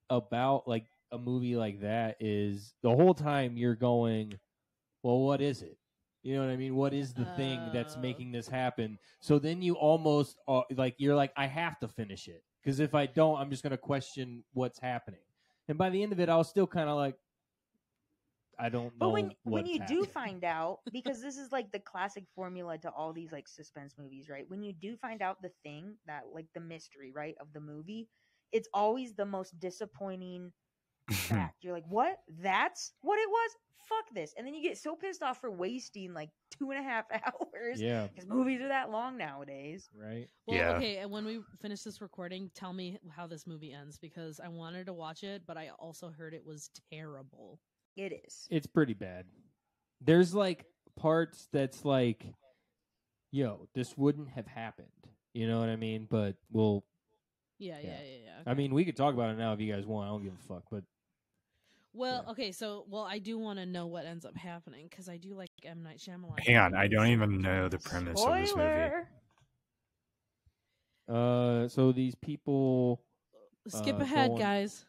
about like a movie like that is the whole time you're going, well, what is it? You know what I mean? What is the thing that's Oh. making this happen? So then you almost like you're like, I have to finish it because if I don't, I'm just gonna question what's happening. And by the end of it, I was still kind of like, I don't know But when what's you happening. do find out, because this is like the classic formula to all these like suspense movies, right? When you do find out the thing that like the mystery, right, of the movie, it's always the most disappointing fact. You're like, what? That's what it was? Fuck this. And then you get so pissed off for wasting like 2.5 hours. Yeah, Because movies are that long nowadays. right. Well, Yeah. okay, and when we finish this recording, tell me how this movie ends because I wanted to watch it, but I also heard it was terrible. It is. It's pretty bad. There's like parts that's like, yo, this wouldn't have happened. You know what I mean? But we'll. Yeah. Yeah. Okay. I mean, we could talk about it now if you guys want. I don't give a fuck. But well, yeah. okay, so I do want to know what ends up happening because I do like M. Night Shyamalan. Hang on, I don't even know the premise of this movie. Spoiler. so these people, Skip go ahead, on- guys.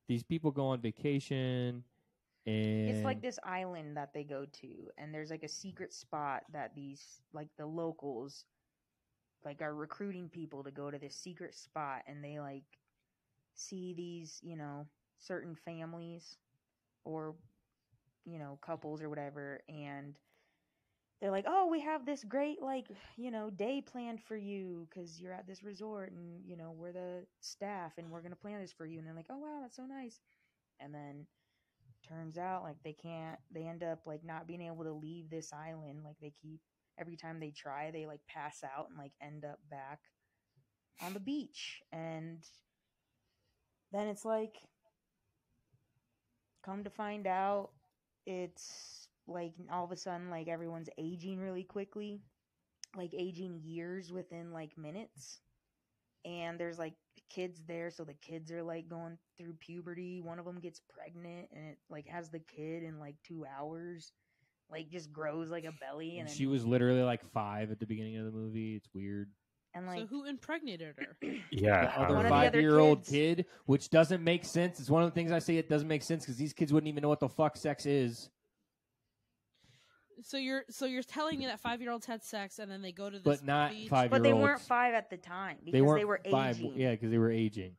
these people go on vacation, and It's like this island that they go to, and there's like a secret spot that these like the locals like are recruiting people to go to this secret spot, and they like see these, certain families or couples or whatever, and they're like, "Oh, we have this great like, day planned for you cuz you're at this resort and, we're the staff and we're going to plan this for you." And they're like, "Oh, wow, that's so nice." And then turns out like they end up like not being able to leave this island. Like they keep every time they try, they like pass out and like end up back on the beach. And then it's like, come to find out, it's like all of a sudden like everyone's aging really quickly, like aging years within like minutes. And there's like kids there, so the kids are like going through puberty. One of them gets pregnant and it like has the kid in like 2 hours, like just grows like a belly. and And she then, was literally like 5 at the beginning of the movie. It's weird. and like So who impregnated her? Yeah, The other One of the other 5-year-old kids. kid, which doesn't make sense. It's one of the things I say it doesn't make sense because these kids wouldn't even know what the fuck sex is. So you're telling me that 5-year-olds had sex and then they go to this But not beach? 5-year-olds. but they weren't 5 at the time because They they were weren't 5. aging. Yeah, because they were aging.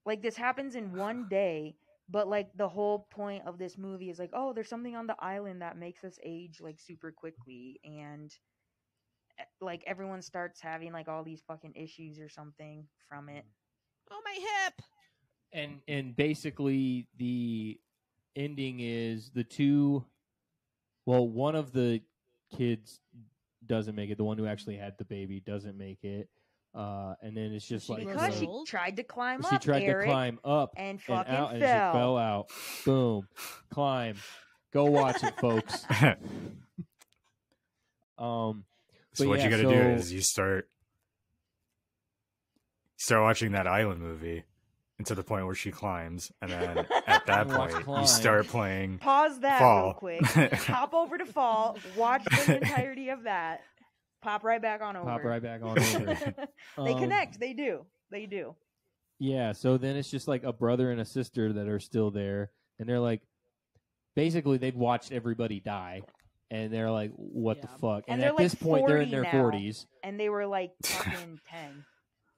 Like this happens in one day, but like the whole point of this movie is like, oh, there's something on the island that makes us age like super quickly, and like everyone starts having like all these fucking issues or something from it. Oh, my hip! And basically the ending is the two. Well, one of the kids doesn't make it. The one who actually had the baby doesn't make it. And then it's just She like grows Because the- she old? tried to climb she up, tried Eric, to climb up and and fucking out, and fell. she fell out. Boom, climb. Go watch it, folks. so But what yeah, you got to so- do is you start watching that island movie, and to the point where she climbs, and then at that Watch point Climb. you start playing Pause that Fall. real quick. Hop over to Fall. Watch the entirety of that. Pop right back on over. Pop right back on over. They Um, connect. They do. They do. Yeah, so then it's just like a brother and a sister that are still there, and they're like, basically they've watched everybody die, and they're like, what the Yeah. fuck? And And they're at like this point, they're in 40 their now. 40s. And they were like fucking 10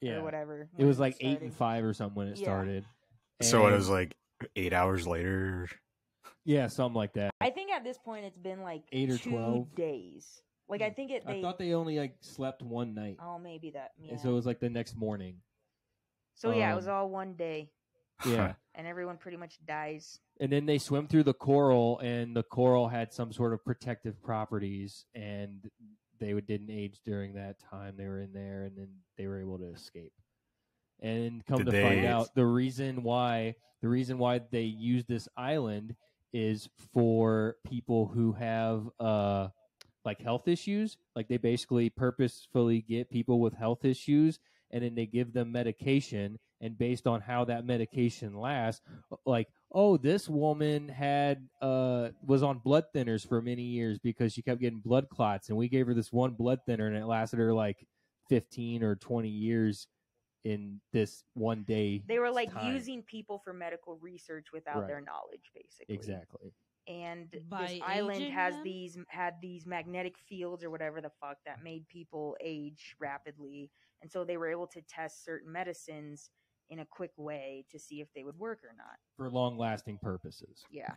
Yeah, or whatever. it was when like 8 and started. 5 or something when it Yeah. started. So it And- was like 8 hours later. yeah, something like that. I think at this point it's been like 8 or 2 12. days. Like I think I thought they only like slept one night, Oh, maybe that. Yeah. and so it was like the next morning. So yeah, it was um, all one day, Yeah, and everyone pretty much dies. and then they swim through the coral, and the coral had some sort of protective properties, and they didn't age during that time they were in there, and then they were able to escape. And come to find out, the reason why they use this island is for people who have like health issues. Like they basically purposefully get people with health issues, and then they give them medication, and based on how that medication lasts, like, oh, this woman had was on blood thinners for many years because she kept getting blood clots, and we gave her this one blood thinner, and it lasted her like 15 or 20 years in this one day. They were like time. using people for medical research without their knowledge, basically. Exactly. And By this island aging has them? had these magnetic fields or whatever the fuck that made people age rapidly, and so they were able to test certain medicines in a quick way to see if they would work or not. For long-lasting purposes. Yeah.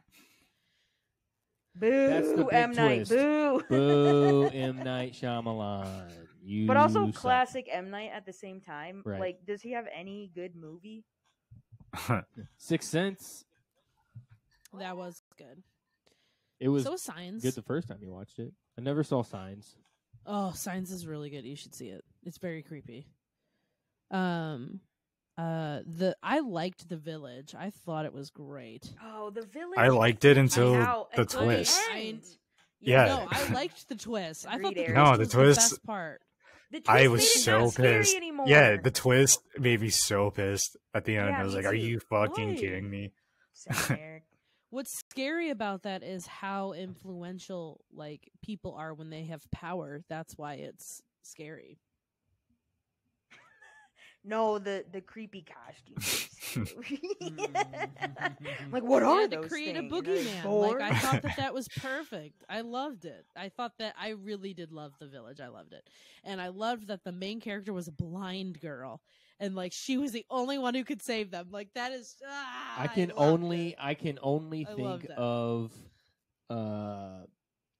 Boo, That's the big M. Night, twist. boo. Boo, M. Night Shyamalan. You But also suck. classic M. Night at the same time. Right. Like, does he have any good movie? Sixth Sense. That was good. It was So was Signs. good the first time you watched it. I never saw Signs. Oh, Signs is really good. You should see it. It's very creepy. I liked The Village. I thought it was great. Oh, The Village. I liked it until How- the until twist. end. Yeah. No, I liked the twist. I thought Agreed, the Eric. twist No, the was twist- the best part. The twist I made was it so not scary pissed. anymore. Yeah, the twist made me so pissed at the end. Yeah, I was me like, "Are too. you fucking Why? kidding me?" Same, Eric. What's scary about that is how influential like people are when they have power. That's why it's scary. No, the creepy costumes. Mm. Like, what They are had to those create things? a Are they boogeyman. bored? Like I thought that was perfect. I loved it. I thought that I really did love The Village. I loved it, and I loved that the main character was a blind girl, and like she was the only one who could save them. Like that is. I can loved only it. I can only I think love that. of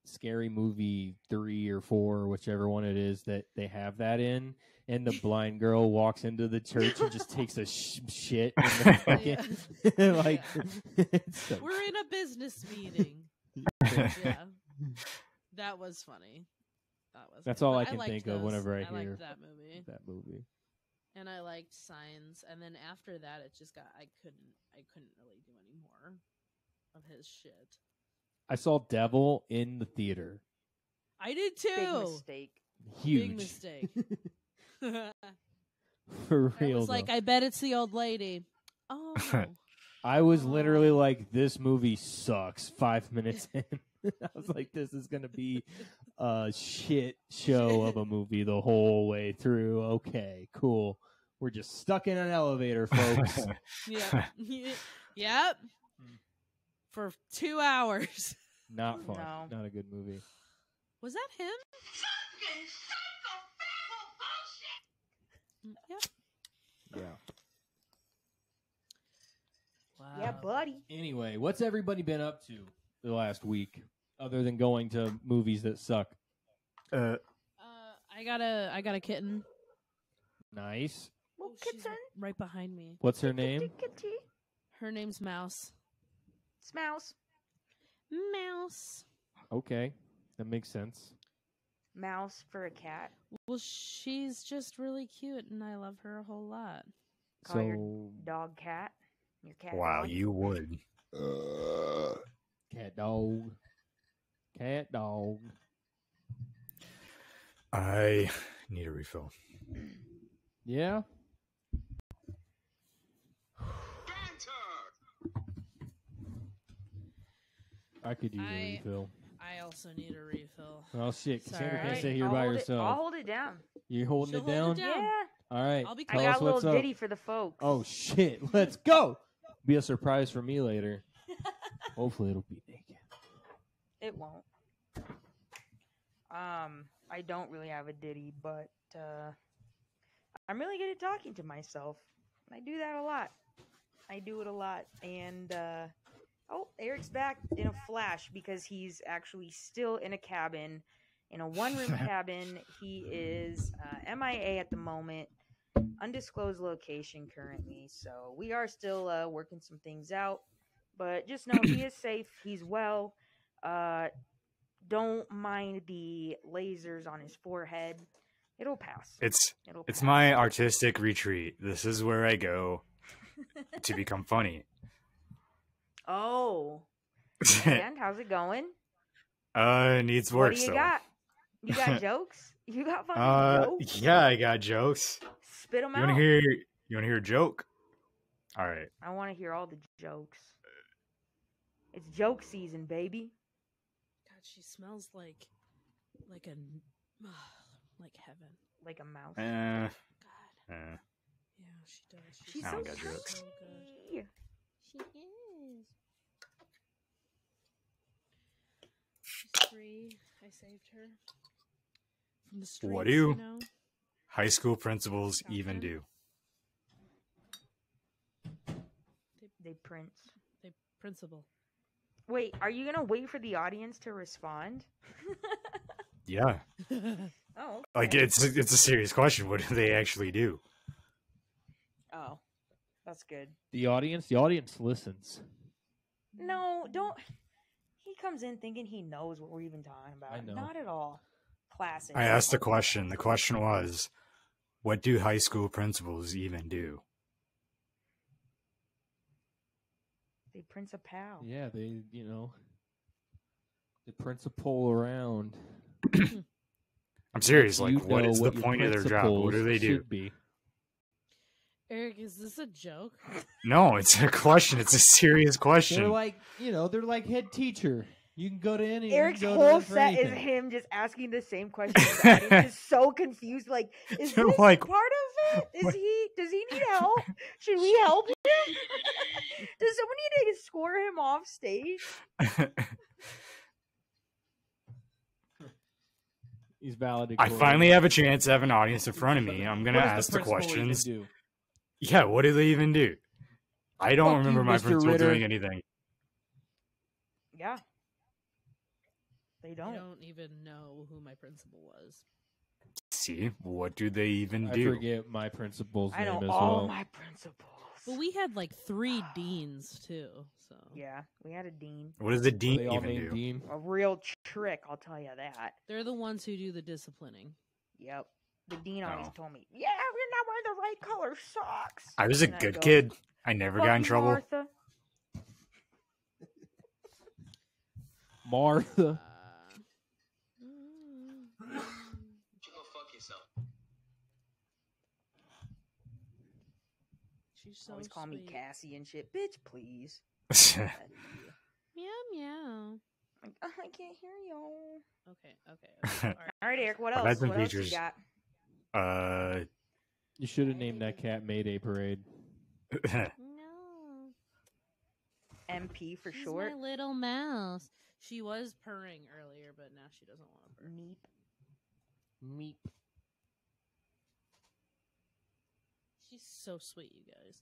Scary Movie 3 or 4, whichever one it is that they have that in, and the blind girl walks into the church and just takes a shit in the fucking like. It's so- We're in a business meeting. Yeah, that was funny. That was. That's funny. all But I can liked think of those. whenever I hear liked that movie, that movie. and I liked Signs. And then after that, it just got. I couldn't really do any more of his shit. I saw Devil in the theater. I did Big too. mistake. Huge. Big mistake. For I real. was like, though. I bet it's the old lady. Oh. I was literally like, this movie sucks 5 minutes in. I was like, this is going to be a shit show of a movie the whole way through. Okay, cool. We're just stuck in an elevator, folks. Yeah. Yep. For 2 hours. Not fun. No. Not a good movie. Was that him? Yep. Yeah. Wow. Yeah, buddy. Anyway, what's everybody been up to the last week other than going to movies that suck? I got a kitten. Nice. Well, Oh, she's kitten. right behind me. What's her name? Kitty. Her name's Mouse. Mouse. Mouse. Okay. That makes sense. Mouse for a cat. Well, she's just really cute, and I love her a whole lot. Call your So, dog cat. Your cat. Wow, dog. you would. cat dog. Cat dog. I need a refill. Yeah. I could use a refill. I also need a refill. Oh shit! Cassandra Sorry. can't stay here I'll by hold it- herself. I'll hold it down. You holding She'll it down? hold it down. Yeah. All right. I'll be I Tell got us a little what's up. ditty for the folks. Oh shit! Let's go. Be a surprise for me later. Hopefully it'll be naked. It won't. I don't really have a ditty, but I'm really good at talking to myself. I do that a lot. I do it a lot. And oh, Eric's back in a flash because he's actually still in a cabin, in a one-room cabin. He is MIA at the moment, undisclosed location currently. So we are still working some things out. But just know he is safe. He's well. Don't mind the lasers on his forehead. It'll pass. It's It'll it's pass. my artistic retreat. This is where I go to become funny. Oh. And how's it going? Needs What work do you still. got? You got jokes? You got fucking jokes? Yeah, I got jokes. Spit them You out. want to hear? You want to hear a joke? All right. I want to hear all the jokes. It's joke season, baby. God, she smells like a like heaven. Like a mouse. God, Eh. yeah, she does. She's I so don't got jokes. so good. pretty. She is. She's free. I saved her from the streets. What do you know? high school principals Got even them. do? They prince. They principal. Wait, are you gonna wait for the audience to respond? Yeah, Oh, okay. like it's a serious question. What do they actually do? Oh, that's good. The audience listens. No, don't. He comes in thinking he knows what we're even talking about. I know. Not at all. Classic. I asked a question. The question was, what do high school principals even do? They prince a pal. Yeah, they principal around. I'm serious. You Like, what know is the your point of their job? What do they do? should be. Eric, is this a joke? No, it's a question. It's a serious They're question. like, they're like head teacher. You can go to any. Eric's you can go to whole them for set is anything. him just asking the same question. The audience is so confused. Like, is They're this like, part of it? Does he need help? Should we help him? Does someone need to score him off stage? He's valid. I finally have a chance to have an audience in front of me. I'm gonna ask the questions. Yeah, what do they even do? I don't Fuck remember you, my Mr. principal Ritter. doing anything. Yeah. They I don't. don't even know who my principal was. See, what do they even I do? forget my principal's I know name as all well. my principals. But we had like 3 deans too. So Yeah, we had a dean. What does the Were dean they all even named do? Dean? A real trick, I'll tell you that. they're the ones who do the disciplining. Yep. The dean always Oh. told me, "Yeah, you're not wearing the right color socks." I was a And I'd good go, kid. I never "Fuck got in you, trouble. Martha." Martha. You go fuck yourself. She's so Always call me sweet. Cassie and shit. Bitch, please. Meow meow. Like, oh, I can't hear you. Okay. All All right, Eric. What I've else? had some What else you features. got? You should have named that cat Mayday Parade. No. MP for She's short. my little mouse. She was purring earlier, but now she doesn't want to purr. Meep. Meep. She's so sweet, you guys.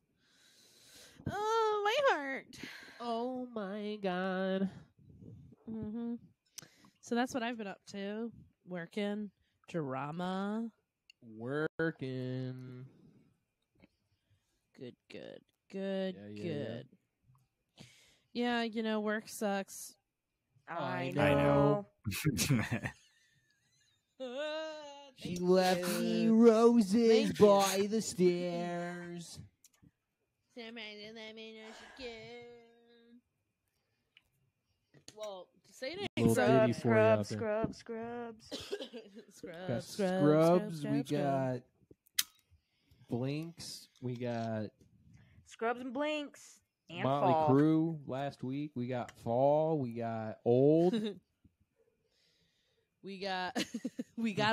Oh, my heart. Oh my god. Mm-hmm. So that's what I've been up to. Working. Drama. Working. Good. Yeah. Yeah, you know, work sucks. I I know. know. She Thank left you. me roses Thank you. by the stairs. Somebody let me know she can. Well, say it Little ain't ditty Scrubs, for you out scrubs, there. scrubs. Got Scrubs. Scrubs. We got Blinks. We got Scrubs and Blinks. And Motley Fall. Crue last week. We got Fall. We got Old. we got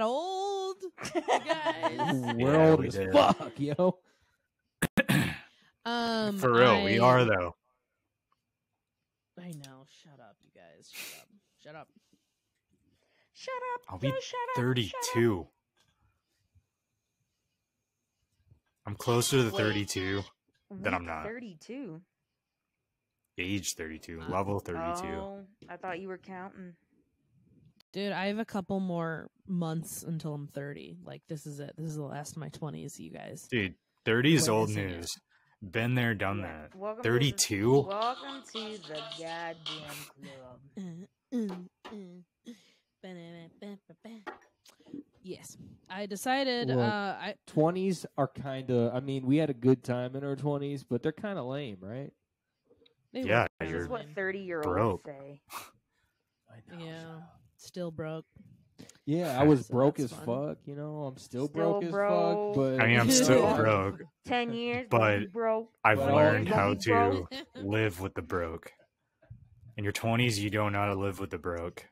old. You guys. We're Yeah, old we as did. fuck, yo. For real, we are though. I know. Shut up, you guys. Shut up. Shut up. I'll be Just shut up. 32. I'm closer to the 32. Then I'm not. 32. Age 32. Level 32. Oh, I thought you were counting. Dude, I have a couple more months until I'm 30. Like, this is it. This is the last of my 20s, you guys. Dude, 30 is old Witnessing it. news. Been there, done Yeah. that. Welcome 32? Welcome to the goddamn club. Yes, I decided. Look. I 20s are kind of. I mean, we had a good time in our 20s, but they're kind of lame, right? they Yeah, were This you're is what fine. 30-year-olds broke. say. I know. Yeah, still broke. Yeah, I was So broke that's as fun. fuck. You know, I'm still Still broke as broke. fuck. But I mean, I'm you still know, broke, 10 years, But won't be broke. I've But 20 years, learned won't how be broke. to live with the broke. In your 20s, you don't know how to live with the broke.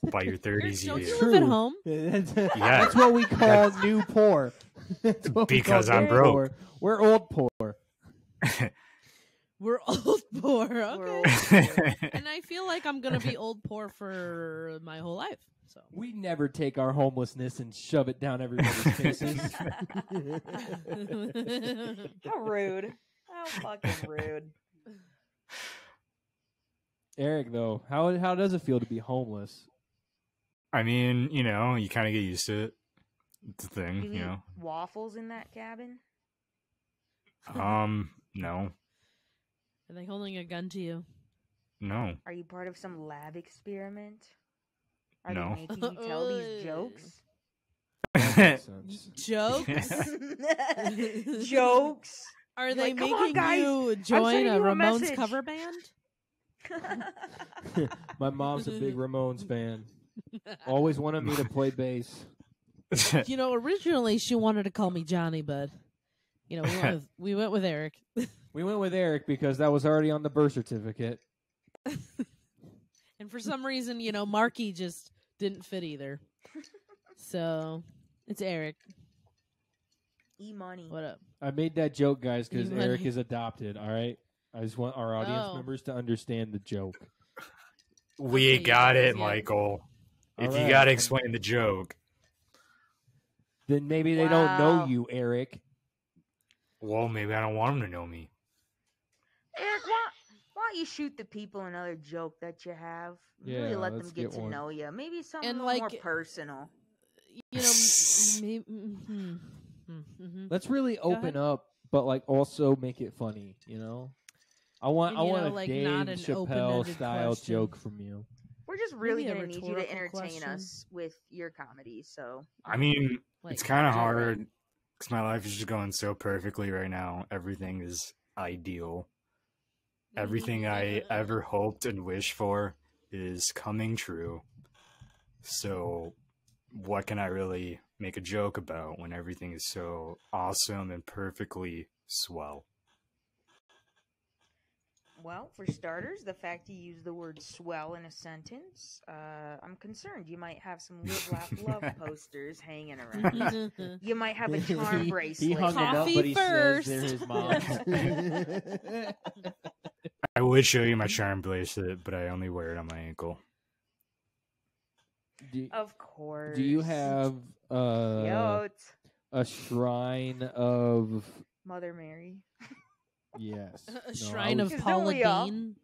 By your 30s, you Don't do. you live at home? That's what we call new poor. That's what we Because call I'm new broke. poor. We're old poor. We're old poor. We're Okay. old poor. And I feel like I'm gonna be old poor for my whole life. So We never take our homelessness and shove it down everybody's faces. How rude. How fucking rude. Eric, though, how does it feel to be homeless? I mean, you know, you kind of get used to it. It's a thing, You you eat know. waffles in that cabin? No, Are they holding a gun to you? no. Are you part of some lab experiment? Are No. they making you tell these jokes? That makes sense. Jokes? Jokes? Are You're they like, "Come on, making guys, you join sending a you a Ramones message." cover band? My mom's a big Ramones fan. Always wanted me to play bass. You know, originally she wanted to call me Johnny, but you know, we went with Eric. We went with Eric because that was already on the birth certificate. And for some reason, you know, Marky just didn't fit either. So it's Eric. E-money. What up? I made that joke, guys, because You Eric money. is adopted. All right, I just want our audience Oh. members to understand the joke. We Okay, got yeah, it, yeah. Michael. If All you right. gotta explain the joke, Then maybe they don't know Wow. you, Eric. well, maybe I don't want them to know me. Eric, why don't you shoot the people another joke that you have? Really Yeah, let them let's get get to one. know you. Maybe something And, a little more like, personal. You know, maybe. Let's really open ahead. up, but like also make it funny. You know, I want And, you a know, like, Dave not an Chappelle open-ended style question. joke from you. We're just really Maybe a going to need you to rhetorical entertain question. us with your comedy. So I mean, Like, it's kind of do it right. hard because my life is just going so perfectly right now. Everything is ideal. Everything I ever hoped and wished for is coming true. So, what can I really make a joke about when everything is so awesome and perfectly swell? well, for starters, the fact you use the word swell in a sentence, I'm concerned. You might have some live, laugh, love posters hanging around. You might have a charm bracelet. He hung them up, Coffee but he first. says they're his mom's. I would show you my charm bracelet, but I only wear it on my ankle. Of course. Do you have Yote. a shrine of Mother Mary? yes A No, shrine I of was- Don't Paula we all? Dean.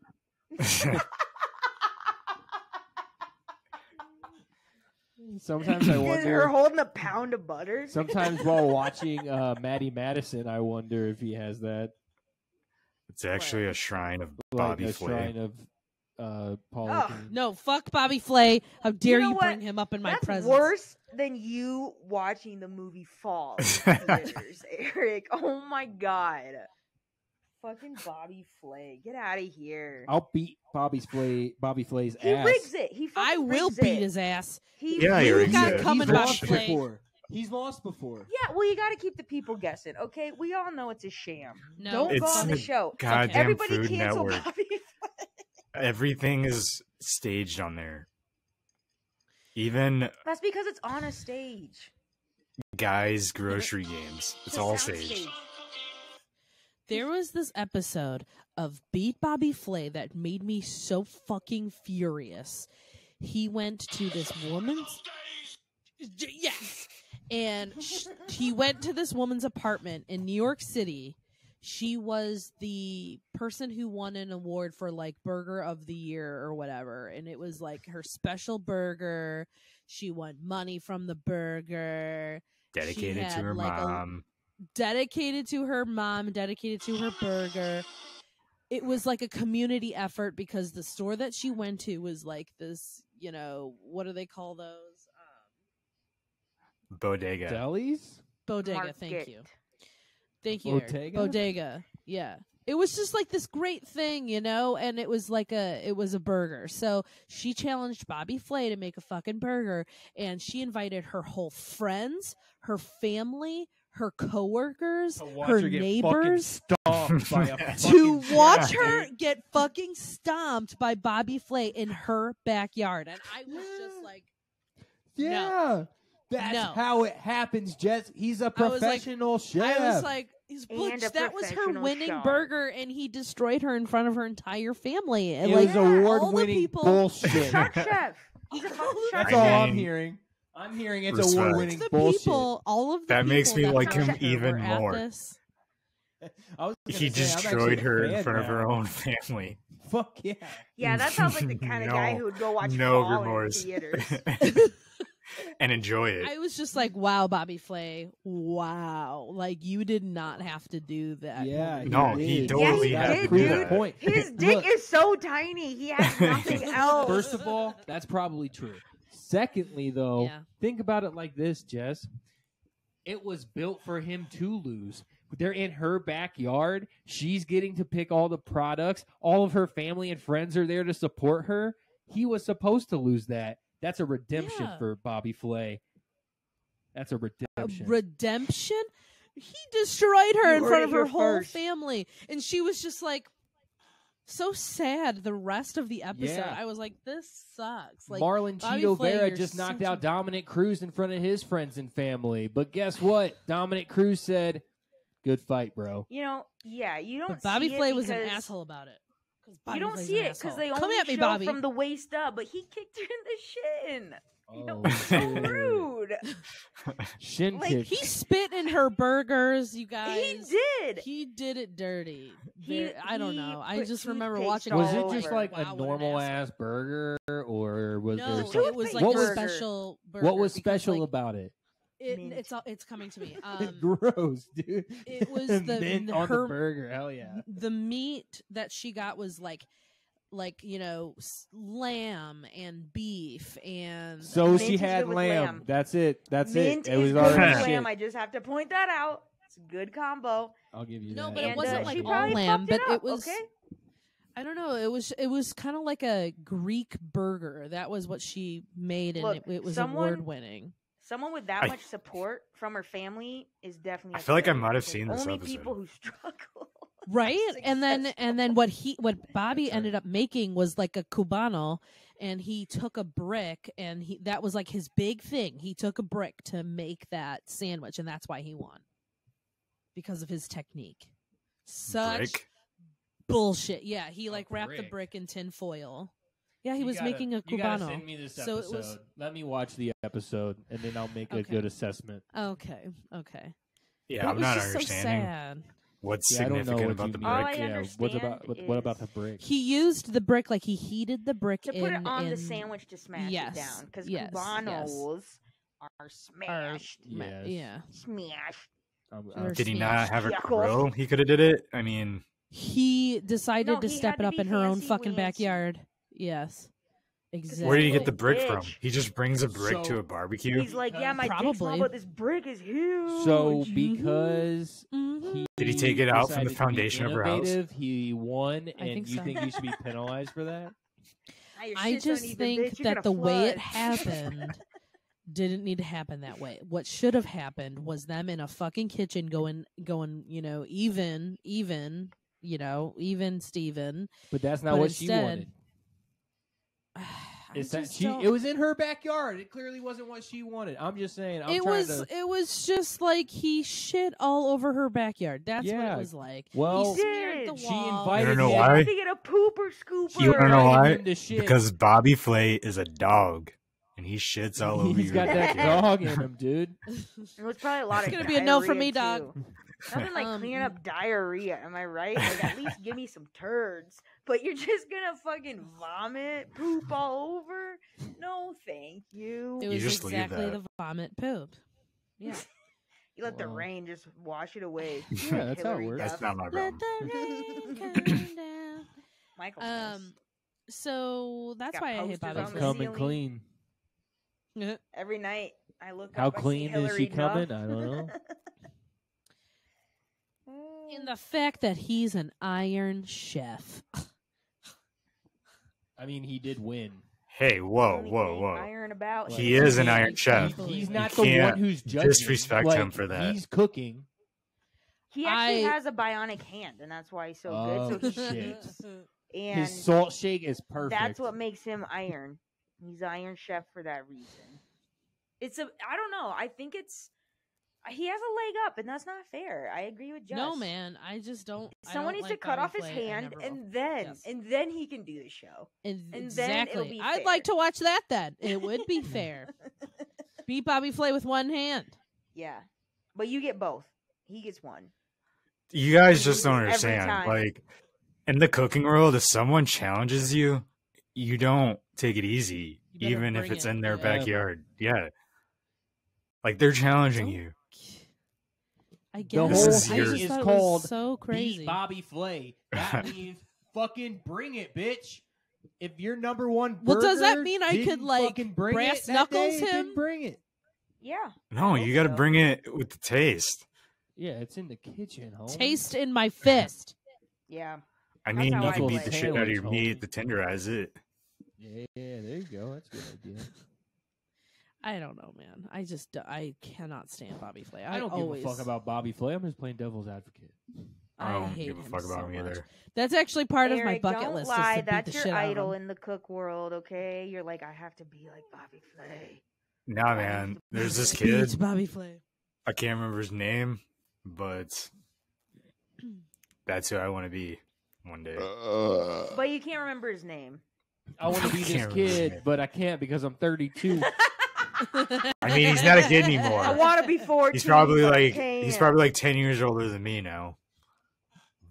Sometimes I Or wonder. holding a pound of butter? Sometimes while watching Maddie Madison, I wonder if he has that, It's actually a shrine of like Bobby a Flay. shrine of Paula. Ugh. Dean. No, fuck Bobby Flay. How dare know you bring what? him up in my That's presence? worse than you watching the movie Fall in theaters, Eric. Oh my god. Fucking Bobby Flay. Get out of here. I'll beat Bobby Flay's He ass. rigs it. He fucking I will rigs beat it. his ass. He Yeah, he rigs rigs got it. coming, He's Bobby lost Flay. before. He's lost before. Yeah, well, you got to keep the people guessing, okay? We all know it's a sham. No, Don't go It's on the the show. Goddamn Everybody Food cancel Network. Bobby Flay. Everything is staged on there. Even That's because it's on a stage. guys' grocery games. It's all soundstage. staged. There was this episode of Beat Bobby Flay that made me so fucking furious. He went to this woman's. Yes! And he went to this woman's apartment in New York City. She was the person who won an award for like Burger of the Year or whatever. And it was like her special burger. She won money from the burger. Dedicated to had, her like, mom. Dedicated to her mom, dedicated to her burger. it was like a community effort because the store that she went to was like this, what do they call those? Bodega. Delis? Bodega. Thank Market. you. Thank you, Eric. Bottega? Bodega. Yeah. It was just like this great thing, and it was like it was a burger. So she challenged Bobby Flay to make a fucking burger, and she invited her whole friends, her family, her coworkers, To watch her her get neighbors fucking stomped by a to fucking watch cat, her dude. get fucking stomped by Bobby Flay in her backyard. And I was just like, Yeah. That's No. how it happens, Jess. He's a I was like- professional chef. I was like, And a that was her professional winning chef. burger, and he destroyed her in front of her entire family. And it like was all the award-winning people, bullshit. Shark chef. He's a fucking shark That's I all chef. I'm mean, hearing. I'm hearing it's respect. award-winning the bullshit. people, all of the That makes people me like worked him there even were at more. this. I was gonna He say, I'm destroyed actually a her in fan front of her now. own family. Fuck yeah. Yeah, that sounds like the kind of guy No- who would go watch no Fall remorse. in theaters. And enjoy it. I was just like, wow, Bobby Flay, wow. Like, you did not have to do that. Yeah. No, he did. totally Yeah, he Gotta did, prove dude. the point. His dick Look, is so tiny. He has nothing else. First of all, that's probably true. Secondly, though, Yeah. think about it like this, Jess. It was built for him to lose. They're in her backyard. She's getting to pick all the products. All of her family and friends are there to support her. He was supposed to lose that. That's a redemption Yeah. for Bobby Flay. That's a redemption. Redemption? He destroyed her You in heard front it of her here whole first. family. And she was just like, so sad the rest of the episode. Yeah. I was like, this sucks. Like, Marlon Bobby Cheeto Flay, Vera you're just knocked such out a- Dominic Cruz in front of his friends and family. But guess what? Dominic Cruz said, "Good fight, bro." You know, yeah, you don't. But Bobby see Flay it was an because- asshole about it. 'Cause You Bobby don't Flay's see an it because asshole. they Come only at me, show Bobby. from the waist up, but he kicked her in the shin. You know, Oh, so shit. rude. Shin Like, kick. He spit in her burgers, you guys. He did. He did it dirty. He- I don't he know. I put just remember toothpaste watching. all Was it over. just like Wow, a what an normal asshole. ass burger, or was No, there it something? was Toothpaste like What a was- special burger. What was because, special like, about it? Mint. it's coming to me. Gross, dude. It was the- mint on her- the burger. Hell yeah. the meat that she got was like lamb and beef and So Mint she is had good with lamb. lamb. That's it. That's Mint it. It was is good already with shit. lamb. I just have to point that out. It's a good combo. I'll give you No, that. but it And, wasn't she like all probably lamb, fucked but up, it was. okay. I don't know. It was kind of like a Greek burger. That was what she made, and Look, it was someone- award winning. Someone with that I- much support from her family is definitely. I feel like I upsetting might have because seen this only episode. people who struggle. Right, and then successful. what Bobby Sorry. ended up making was like a cubano, and he took a brick, and that was like his big thing. He took a brick to make that sandwich, and that's why he won, because of his technique. Such Brick? bullshit. Yeah, he like wrapped the brick. brick in tin foil. Yeah, he You was gotta- making a You gotta cubano. send me this So it episode. was- Let me watch the episode, and then I'll make a Okay. good assessment. Okay. Yeah, But it I'm was not just understanding so sad. what's Yeah, I don't know significant what about you the mean. All brick. I Yeah, what's about understand what about is- the brick? He used the brick, like he heated the brick To in, put it on the in- sandwich to smash Yes, it down because yes, cubanos are smashed. Yes. Yeah. Smashed. Or Did he smashed. not have a Yeah. grill? He could have did it. I mean, He decided No, to he step had it to up be in her own fancy fucking wancy. backyard. Yes. Exactly. where did he get Little the brick from? bitch. He just brings a brick to So- a barbecue. He's like, yeah, my dick's small, Probably. but this brick is huge. So Mhm. because Mhm. Did he take it out from the decided to be foundation of her house? innovative, he won, and think you so. think he should be penalized for that? Now your I shit's gonna just need think bitch, you're that gonna the way it flood. happened didn't need to happen that way. What should have happened was them in a fucking kitchen going, even, Steven. But that's not But what instead, she wanted. I It's that just she. don't- It was in her backyard. It clearly wasn't what she wanted. I'm just saying. I'm it trying was to. it was just like he shit all over her backyard. That's what Yeah. it was like. Well, he smeared the She wall. You invited don't know him- why? To get a pooper scooper. You wanna know why? him to shit. Because Bobby Flay is a dog, and he shits all over he's your got that backyard. dog in him, dude. It was probably a lot It's of gonna be a no for diarrhea, me, dog. too. Nothing like cleaning up diarrhea, am I right? Like, at least give me some turds. But you're just gonna fucking vomit, poop all over? No, thank you. It You was just leave exactly that. the vomit poop. Yeah. You let the Wow. rain just wash it away. Yeah, that's how it Hillary works. That's Duff. not my Let problem. the rain come down. Michael knows. So that's Got why I hate posters Bobby on I'm the Flay. coming ceiling. clean. Every night I look How up. clean I see is she Hillary coming? Duff. I don't know. In the fact that he's an Iron Chef. I mean, he did win. Hey, whoa, Only whoa, thing whoa. Iron about He him. is an Iron Chef. He's You not You the one can't who's judging. disrespect like, him for that. He's cooking. He actually I- has a bionic hand, and that's why he's so Oh, good. So he shit. keeps, and His salt shake is perfect. that's what makes him Iron. He's Iron Chef for that reason. I don't know. I think he has a leg up, and that's not fair. I agree with Jess. No, man, I just don't. Someone needs to cut off his hand, and then he can do the show. then it'll Exactly. be I'd fair. like to watch that then. It would be fair. Beat Bobby Flay with one hand. Yeah, but you get both. He gets one. You guys just loses don't every understand. time. Like, in the cooking world, if someone challenges you, you don't take it easy, You better even if bring it's it. in their Yeah. backyard. Yeah. Like, they're challenging you. I The guess. whole This is thing your- is thought it was called so crazy. Beat Bobby Flay. That means fucking bring it, bitch. If your number one burger Well, does that mean I could, didn't like, fucking bring brass it that knuckles day, him? then bring it. Yeah. No, I hope you got to so. bring it with the taste. Yeah, it's in the kitchen, homie. Taste in my fist. Yeah. I That's mean, how you I can beat play. the shit out of your Sandwich, meat, homie. to tenderize it. Yeah, there you go. That's a good idea. I don't know, man. I cannot stand Bobby Flay. I don't always, give a fuck about Bobby Flay. I'm just playing devil's advocate. I don't hate give a him fuck about so him much. either. That's actually part of my Eric, bucket don't list. lie. Is to beat That's the your shit out of idol him. in the cook world, okay? You're like, I have to be like Bobby Flay. Nah, man. There's this Beat kid. Bobby Flay. I can't remember his name, but that's who I want to be one day. But you can't remember his name. I want to be this Can't remember his kid, name. but I can't because I'm 32. I mean, he's not a kid I anymore. want to be 14. He's probably but I like can't. 10 years older than me now.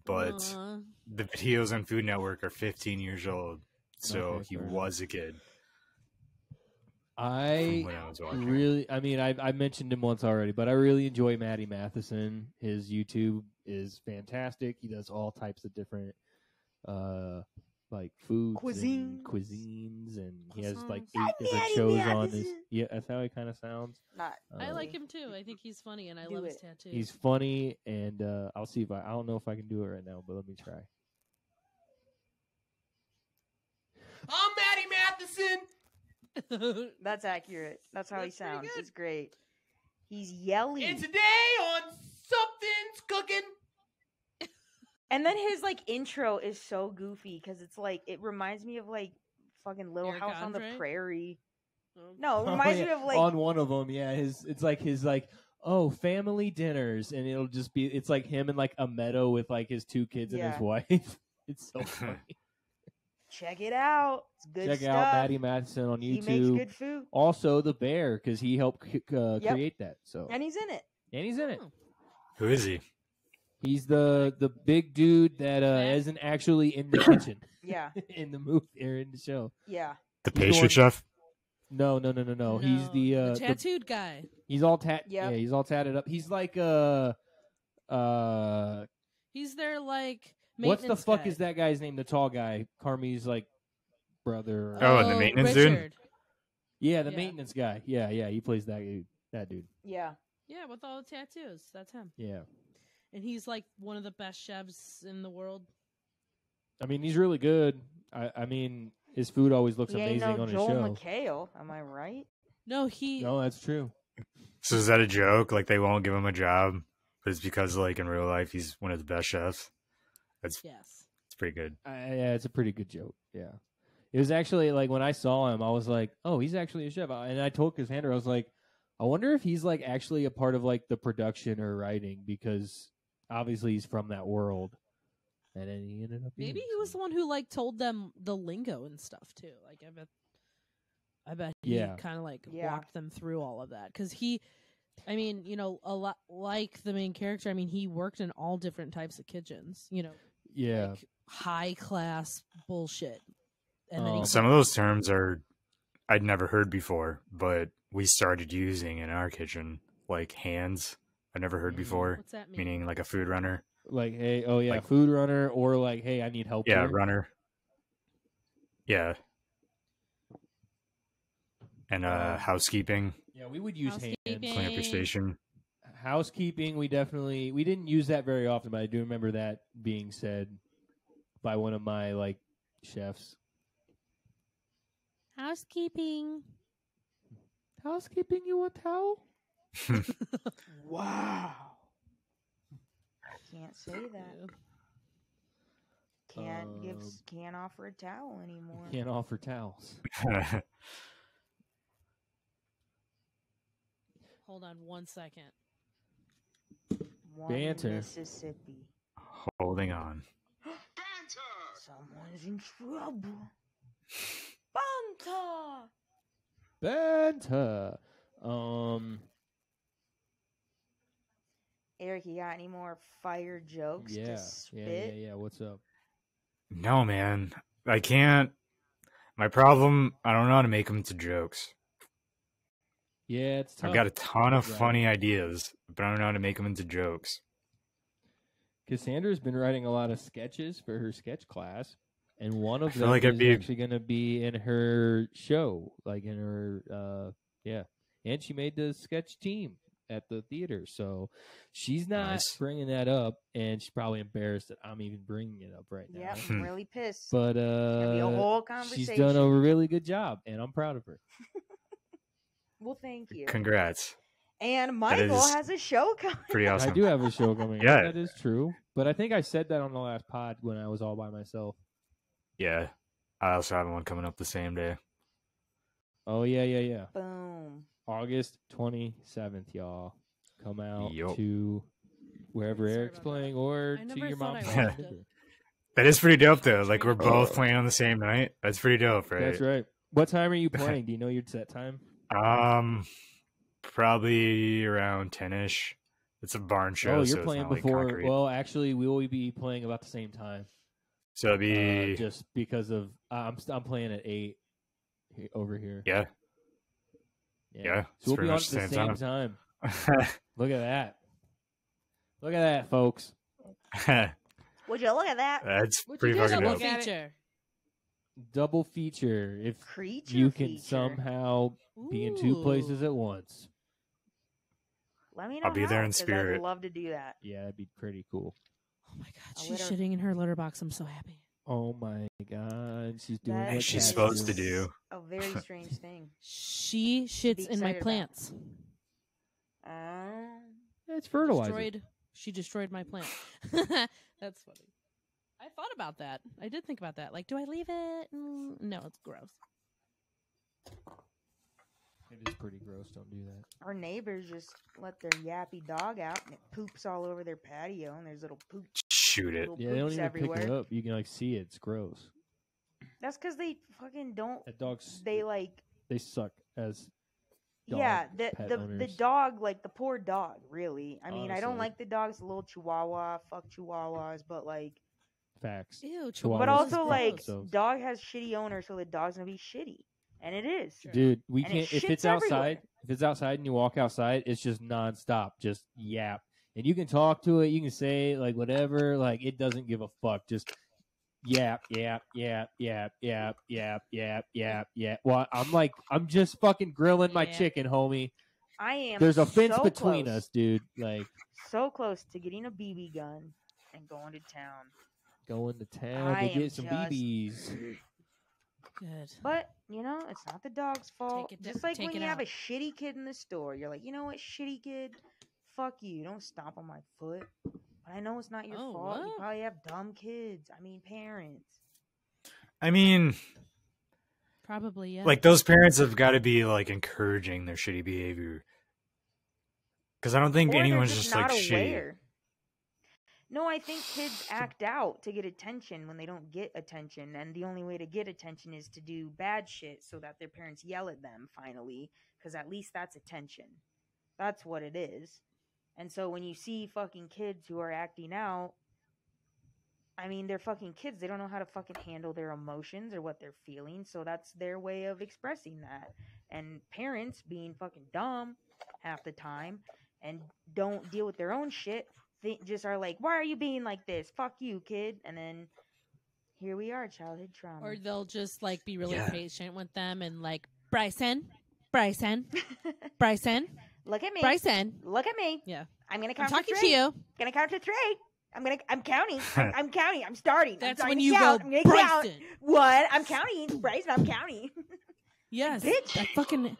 But Aw. the videos on Food Network are 15 years old, so Okay, he fair was a kid I when I was watching. really, I mean, I mentioned him once already, but I really enjoy Matty Matheson. His YouTube is fantastic. He does all types of different, like foods and cuisines, and he has like 8 different Matty shows on his. Matheson. Yeah, that's how he kind of sounds. Not. I Uh, like him too. I think he's funny, and I Do love his it. tattoos. He's funny, and I'll see if I don't know if I can do it right now, but let me try. I'm Matty Matheson. That's accurate. That's how he That's pretty sounds. good. It's great. He's yelly. And today on Something's Cooking. And then his like intro is so goofy because it's like it reminds me of like fucking Little Eric House on the Andre? Prairie. Oh. No, it reminds Oh, me yeah. of like on one of them, yeah. It's like his family dinners, and it'll just be it's like him in like a meadow with like his 2 kids and Yeah. his wife. It's so funny. check it out. It's good Check stuff. out Matty Matheson on He makes YouTube. good food, Also, the bear because he helped Yep. create that. So and he's in it. and he's in it. Oh. Who is he? He's the big dude that Matt? isn't actually in the kitchen Yeah, in the movie or in the show. yeah. The He's the pastry one- chef? No. He's the tattooed guy. he's all Yep. yeah, he's all tatted up. He's like He's their like. what's the maintenance fuck guy. is that guy's name? The tall guy, Carmi's like brother. Oh, and the maintenance dude? Richard. Yeah, the Yeah. maintenance guy. Yeah, he plays that dude. Yeah. Yeah, with all the tattoos. That's him. Yeah. And he's like one of the best chefs in the world. I mean, he's really good. I mean, his food always looks He ain't amazing no on his Joel show. McHale. Am I right? No, he. No, that's true. So is that a joke? Like they won't give him a job, but it's because like in real life he's one of the best chefs. It's Yes. pretty good. Yeah, it's a pretty good joke. Yeah. It was actually like when I saw him, I was like, "Oh, he's actually a chef." And I told Cassandra, I was like, "I wonder if he's like actually a part of like the production or writing because obviously he's from that world." And then he ended up. Maybe being, he was so. the one who like told them the lingo and stuff too. Like I bet he Yeah. kind of like Yeah. walked them through all of that because I mean, you know, a lot like the main character. I mean, he worked in all different types of kitchens. You know, Yeah. like high class bullshit. And then he Some of those terms are I'd never heard before, but we started using in our kitchen, like hands. I never heard before, what's that mean? meaning like a food runner. Like, hey, oh yeah, Like- food runner, or like, hey, I need help. Yeah, here. runner. Yeah. And housekeeping, Yeah, we would use hands. Housekeeping. clean up your station. Housekeeping, we didn't use that very often, but I do remember that being said by one of my like chefs. Housekeeping. Housekeeping, you want towel? Wow. Can't say that. Can't offer a towel anymore. Can't offer towels. Hold on 1 second. One Banter. Mississippi. Holding on. Someone's in trouble. Banta. Banta. Eric, you got any more fire jokes to spit? Yeah. What's up? No, man. I can't. My problem, I don't know how to make them into jokes. Yeah, it's tough. I've got a ton of Right. funny ideas, but I don't know how to make them into jokes. Cassandra's been writing a lot of sketches for her sketch class, and one of feel them like is I'd be- actually going to be in her show, like in her, yeah. And she made the sketch team at the theater, so she's not Nice. bringing that up, and she's probably embarrassed that I'm even bringing it up right now. Yep, I'm really pissed. But gonna be a whole she's conversation. done a really good job, and I'm proud of her. Well, thank you. Congrats. And Michael is has a show coming. Pretty awesome. I do have a show coming Yeah. up. That is true. But I think I said that on the last pod when I was all by myself. Yeah. I also have one coming up the same day. Oh, yeah. Boom. August 27th, y'all. Come out Yup. to wherever Sorry Eric's about that. playing or I to never your thought mom's I house. watched it. That is pretty dope, though. Like, we're both playing on the same night. That's pretty dope, right? That's right. What time are you playing? Do you know your set time? Probably around 10-ish. It's a barn show, Oh, you're so it's playing not like before. concrete. Well, actually, we will be playing about the same time. So it'll be... Just because of I'm playing at 8 over here. Yeah. Yeah, So we'll it's be on pretty at much the the same same time. Look at that. Look at that, folks. Would you look at that? That's What pretty you do fucking double dope. at it. feature? Double feature. If Creature you can feature. somehow be in two places Ooh. at once. Let me know. I'll be there how, in 'cause spirit. I'd love to do that. Yeah, that'd be pretty cool. Oh my god, A she's litter- shitting in her litter box. I'm so happy. Oh my god, she's doing That what She's cats supposed to do. do. A very strange thing. She shits in my excited about. plants. It's fertilizer. She destroyed my plant. That's funny. I thought about that. I did think about that. Like, do I leave it? No, it's gross. It is pretty gross. Don't do that. Our neighbors just let their yappy dog out and it poops all over their patio and there's little Shoot it. little Yeah, they don't poops even everywhere. pick it up. You can like see it. It's gross. That's because they fucking don't. That dogs. They like. They suck as. Yeah, pet the owners. dog, like the poor dog, really. I mean, I don't Honestly. like the dogs, the little chihuahua, fuck chihuahuas, but like, Facts. Ew, Chihuahuas but Chihuahuas also fuck like, themselves. dog has shitty owners, so the dog's gonna be shitty, and it is. Sure. Dude, we And it can't. If shits it's outside, everywhere. if it's outside and you walk outside, it's just nonstop, just yap. And you can talk to it. You can say like whatever. Like it doesn't give a fuck. Just yap, yap, yap, yap, yap, yap, yap, yap, yap. Well, I'm just fucking grilling my Yeah. chicken, homie. I am. There's a fence so between close, us, dude. Like So close to getting a BB gun and going to town. going to town I to am get some just- BBs. Good. But you know, it's not the dog's fault. it Just down- like take when it you have out. a shitty kid in the store, you're like, you know what, shitty kid, fuck you. Don't stomp on my foot. But I know it's not your Oh, fault. You what? probably have dumb kids. I mean, parents. I mean, Probably, yeah. like, those parents have got to be, like, encouraging their shitty behavior. Because I don't think Or they're anyone's just, like, not shitty. aware. No, I think kids act out to get attention when they don't get attention, and the only way to get attention is to do bad shit so that their parents yell at them finally, because at least that's attention. That's what it is. And so when you see fucking kids who are acting out, I mean, they're fucking kids. They don't know how to fucking handle their emotions or what they're feeling, so that's their way of expressing that. And parents being fucking dumb half the time and don't deal with their own shit, they just are like, why are you being like this? Fuck you, kid. And then Here we are, childhood trauma. Or they'll just like be really Yeah. patient with them and like Bryson, Bryson, Bryson, Look at me. Bryson. Look at me. Yeah, I'm gonna I'm count talking to to three. you. Gonna count to three. I'm counting. I'm counting. I'm starting. That's I'm when starting you to go, count. I'm gonna count. Bryson. What? I'm counting. Bryson, I'm counting. Yes, Bitch. that fucking.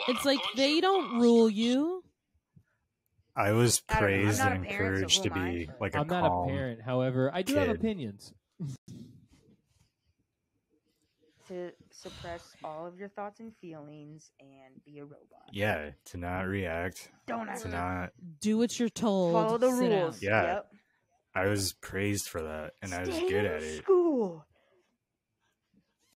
It's like they don't rule you. I was I don't know. I'm praised not and a parent, so encouraged who to am I? be like a I'm not calm. a parent. However, I do have kid. opinions. To suppress all of your thoughts and feelings and be a robot. Yeah, to not react, Don't act. to not. Do what you're told. Follow the Sit rules. down. Yeah. Yep. I was praised for that, and I was Stay good in at it. School.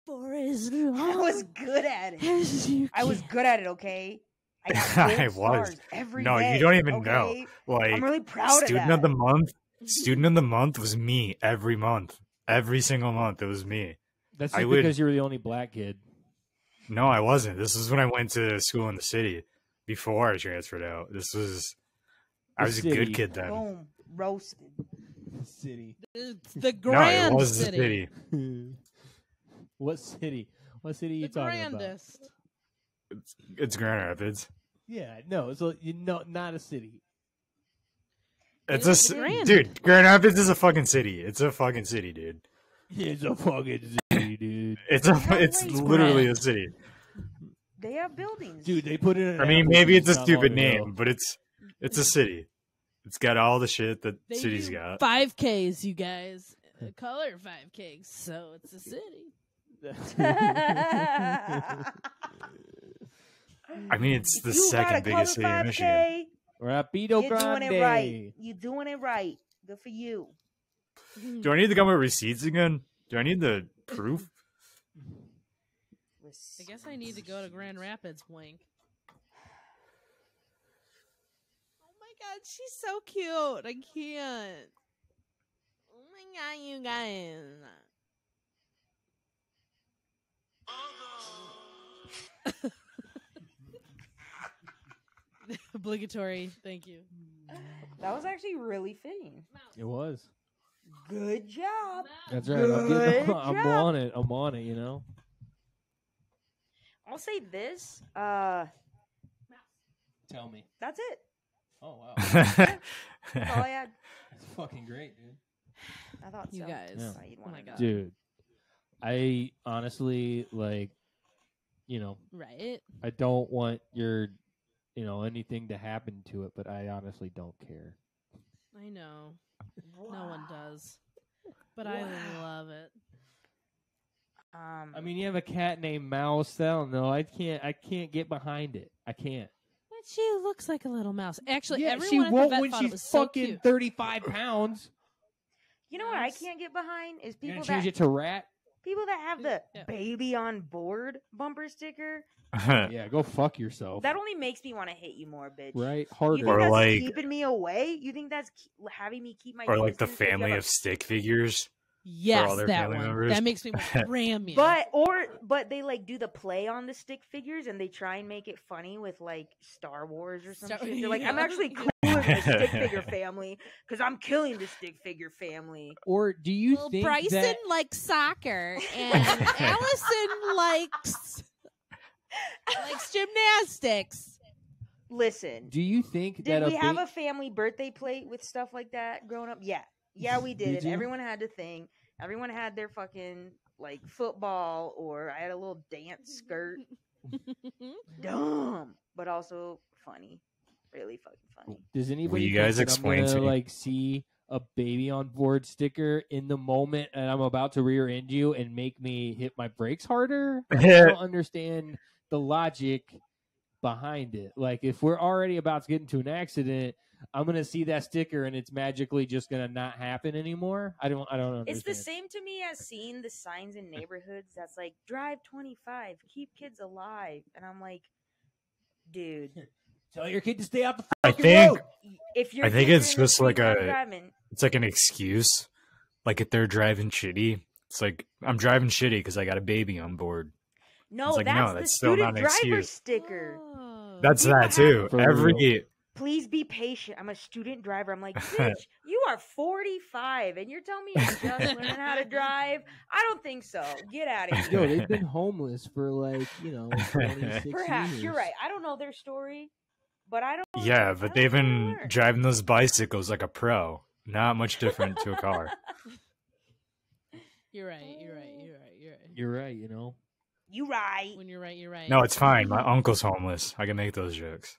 For as I long was good at it. as you I was can. good at it. Okay. I got I gold was. stars every No, day, you don't even know. okay? Like, I'm really proud of student that. of the month. Student of the month was me every month. Every single month, it was me. That's I just would- because you were the only black kid. No, I wasn't. This is when I went to school in the city before I transferred out. This was. I The was a city. good kid then. Boom. Roasted. City. It's the No, grand it was the city. city. What city? What city are you The talking about? grandest. It's Grand Rapids. Yeah, no, so you know, not a city. It's was a grand. dude. Grand Rapids is a fucking city. It's a fucking city, dude. It's a fucking city, dude. It's a. How It's late? literally a Grand. city. They have buildings. Dude, they put it in. I mean, maybe it's a not long stupid ago. name, but it's a city. It's got all the shit that They cities do got. 5Ks, you guys. Color 5Ks, so it's a city. I mean, it's the you got a second biggest city color in Michigan. 5K, Rapido you're Grande. doing it right. You're doing it right. Good for you. Do I need to come with receipts again? Do I need the proof? I guess I need to go to Grand Rapids, wink. Oh my god, she's so cute. I can't. Oh my god, you guys. Obligatory, thank you. That was actually really fitting. It was. Good job. That's right. I'm, Good I'm job. on it. I'm on it. You know. I'll say this. Tell me. That's it. Oh wow, That's all I had. that's fucking great, dude. I thought You so. guys. Yeah. Thought you'd Oh wanna my know. God. Dude, I honestly like, you know, Right? I don't want your, you know, anything to happen to it, but I honestly don't care. I know. No Wow. one does. But I Wow. love it. I mean, you have a cat named Mouse. I don't know. I can't get behind it. I can't. But she looks like a little mouse. Actually, yeah, everyone she at the won't vet when thought it she's was so fucking cute. 35 pounds. You know what I Mouse. can't get behind is You're people gonna change that it to rat? people that have the Yeah. baby on board bumper sticker. Yeah, go fuck yourself. That only makes me want to hit you more, bitch. Right? You Harder. think Or that's like- keeping me away? You think that's having me keep my Or like the distance 'cause you family have a- of stick figures. Yes, all their that family one. members. That makes me want to ram you. But they like do the play on the stick figures and they try and make it funny with like Star Wars or some Star- shit. They're like, I'm yeah. actually cool with the stick figure family because I'm killing the stick figure family. Or do you well, think Bryson that likes soccer, and Allison likes gymnastics. Listen, do you think did that we have big- a family birthday plate with stuff like that growing up? Yeah, we did. Did And you? everyone had to thing. Everyone had their fucking like football, or I had a little dance skirt. Dumb, but also funny. Really fucking funny. Does anybody you guys think that explain I'm to gonna, me? like see a baby on board sticker in the moment and I'm about to rear end you and make me hit my brakes harder? I don't understand the logic behind it. Like if we're already about to get into an accident, I'm gonna see that sticker and it's magically just gonna not happen anymore. I don't understand. It's the same to me as seeing the signs in neighborhoods that's like drive 25, keep kids alive, and I'm like, dude, Tell your kid to stay out the I fucking think road. if you're I think it's just like a- driving, It's like an excuse. Like if they're driving shitty, it's like I'm driving shitty because I got a baby on board. no, It's like, that's no, the that's still student not an driver excuse. sticker. Oh. That's People that too. For Every real. Please be patient. I'm a student driver. I'm like, bitch, you are 45 and you're telling me you're just learning how to drive? I don't think so. Get out of Yo, here. they've been homeless for like 26 Perhaps years. you're right. I don't know their story, but I don't. Yeah, I but don't they've wanna been learn. driving those bicycles like a pro. Not much different to a car. You're right. You're right. You're right. You're right. You're right. You know. You right. When you're right, you're right. No, it's fine. My uncle's homeless. I can make those jokes.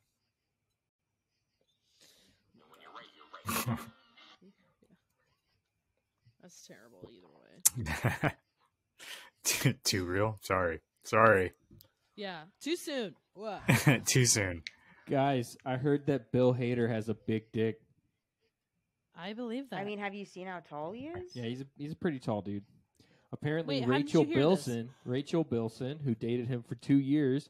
That's terrible either way. Too real? Sorry. Yeah. Too soon. What? Too soon. Guys, I heard that Bill Hader has a big dick. I believe that. I mean, have you seen how tall he is? Yeah, he's a pretty tall dude. Apparently, Wait, how did Rachel you hear this? Bilson, who dated him for 2 years,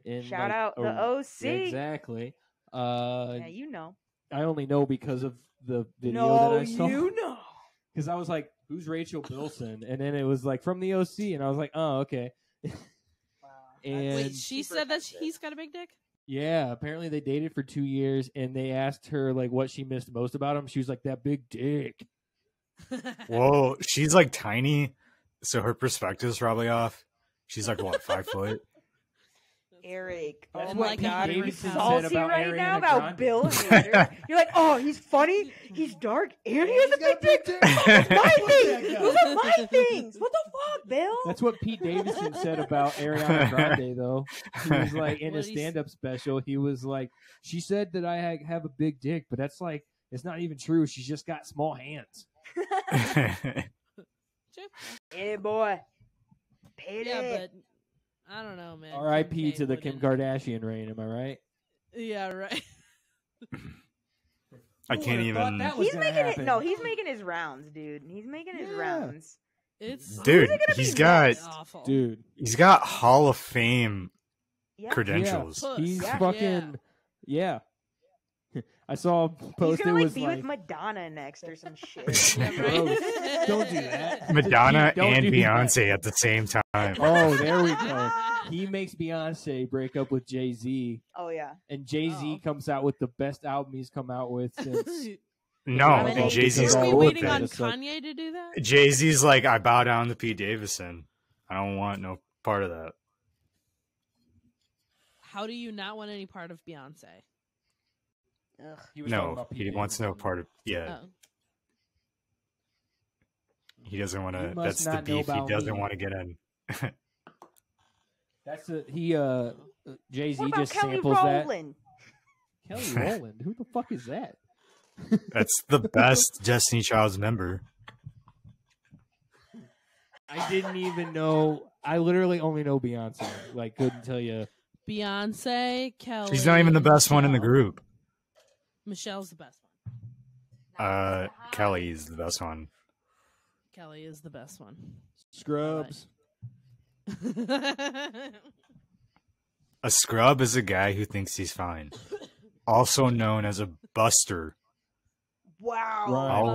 and Shout like, out the OC. Exactly. Yeah, you know. I only know because of the video No, that I saw. you know. Because I was like, "Who's Rachel Bilson?" And then it was like from the OC, and I was like, "Oh, okay." Wow. And Wait, she super said that offensive. he's got a big dick? yeah, apparently they dated for 2 years, and they asked her like what she missed most about him. She was like, "That big dick." Well, she's like tiny, so her perspective's probably off. She's like, what, 5 foot? Eric. That's Oh what my Pete God, are you Davidson said salty about right now Ariana about Grande. Bill Hader? You're like, oh, he's funny, he's dark, and he has a big dick. Those are my things. Those are my things. What the fuck, Bill? That's what Pete Davidson said about Ariana Grande, though. He was like, in a What'd he s- stand-up special, he was like, she said that I have a big dick, but that's like, it's not even true. She's just got small hands. Hey, boy. Paid Yeah, it. but I don't know, man. R.I.P. Kim K to the Kim wouldn't- Kardashian reign, am I right? Yeah, right. I Who can't would've thought even. that was He's gonna making happen? it. No, he's making his rounds, dude. He's making his Yeah. rounds. It's Dude, gonna be he's got next? awful. Dude, he's got Hall of Fame Yeah. credentials. Puss. he's Yeah. fucking, yeah. I saw a He's post, it gonna like was be like, with Madonna next or some shit. Yeah, Gross. right. Don't do that. Madonna Don't and do that. Beyonce at the same time. Oh, there we go. He makes Beyonce break up with Jay-Z, Oh yeah. and Jay-Z Oh. comes out with the best album he's come out with since. No, Dominate and Jay Z's Are we all cool over with waiting on it. It's like- Kanye to do that? Jay Z's like, I bow down to Pete Davidson. I don't want no part of that. How do you not want any part of Beyonce? Ugh. He was talking No, about Pete he wants no Davidson. part of. Yeah, Oh. he doesn't want You to. must That's the not know beef. He about doesn't me. want to get in. That's Jay-Z What about just Kelly samples that. Rowland? Kelly Rowland, who the fuck is that? That's the best Destiny Child's member. I didn't even know. I literally only know Beyonce. Like, couldn't tell you. Beyonce, Kelly. She's not even the best one in the Michelle. group. Michelle's the best one. Kelly is the best one. Kelly is the best one. Scrubs. A scrub is a guy who thinks he's fine, also known as a buster. Wow. Right. Oh.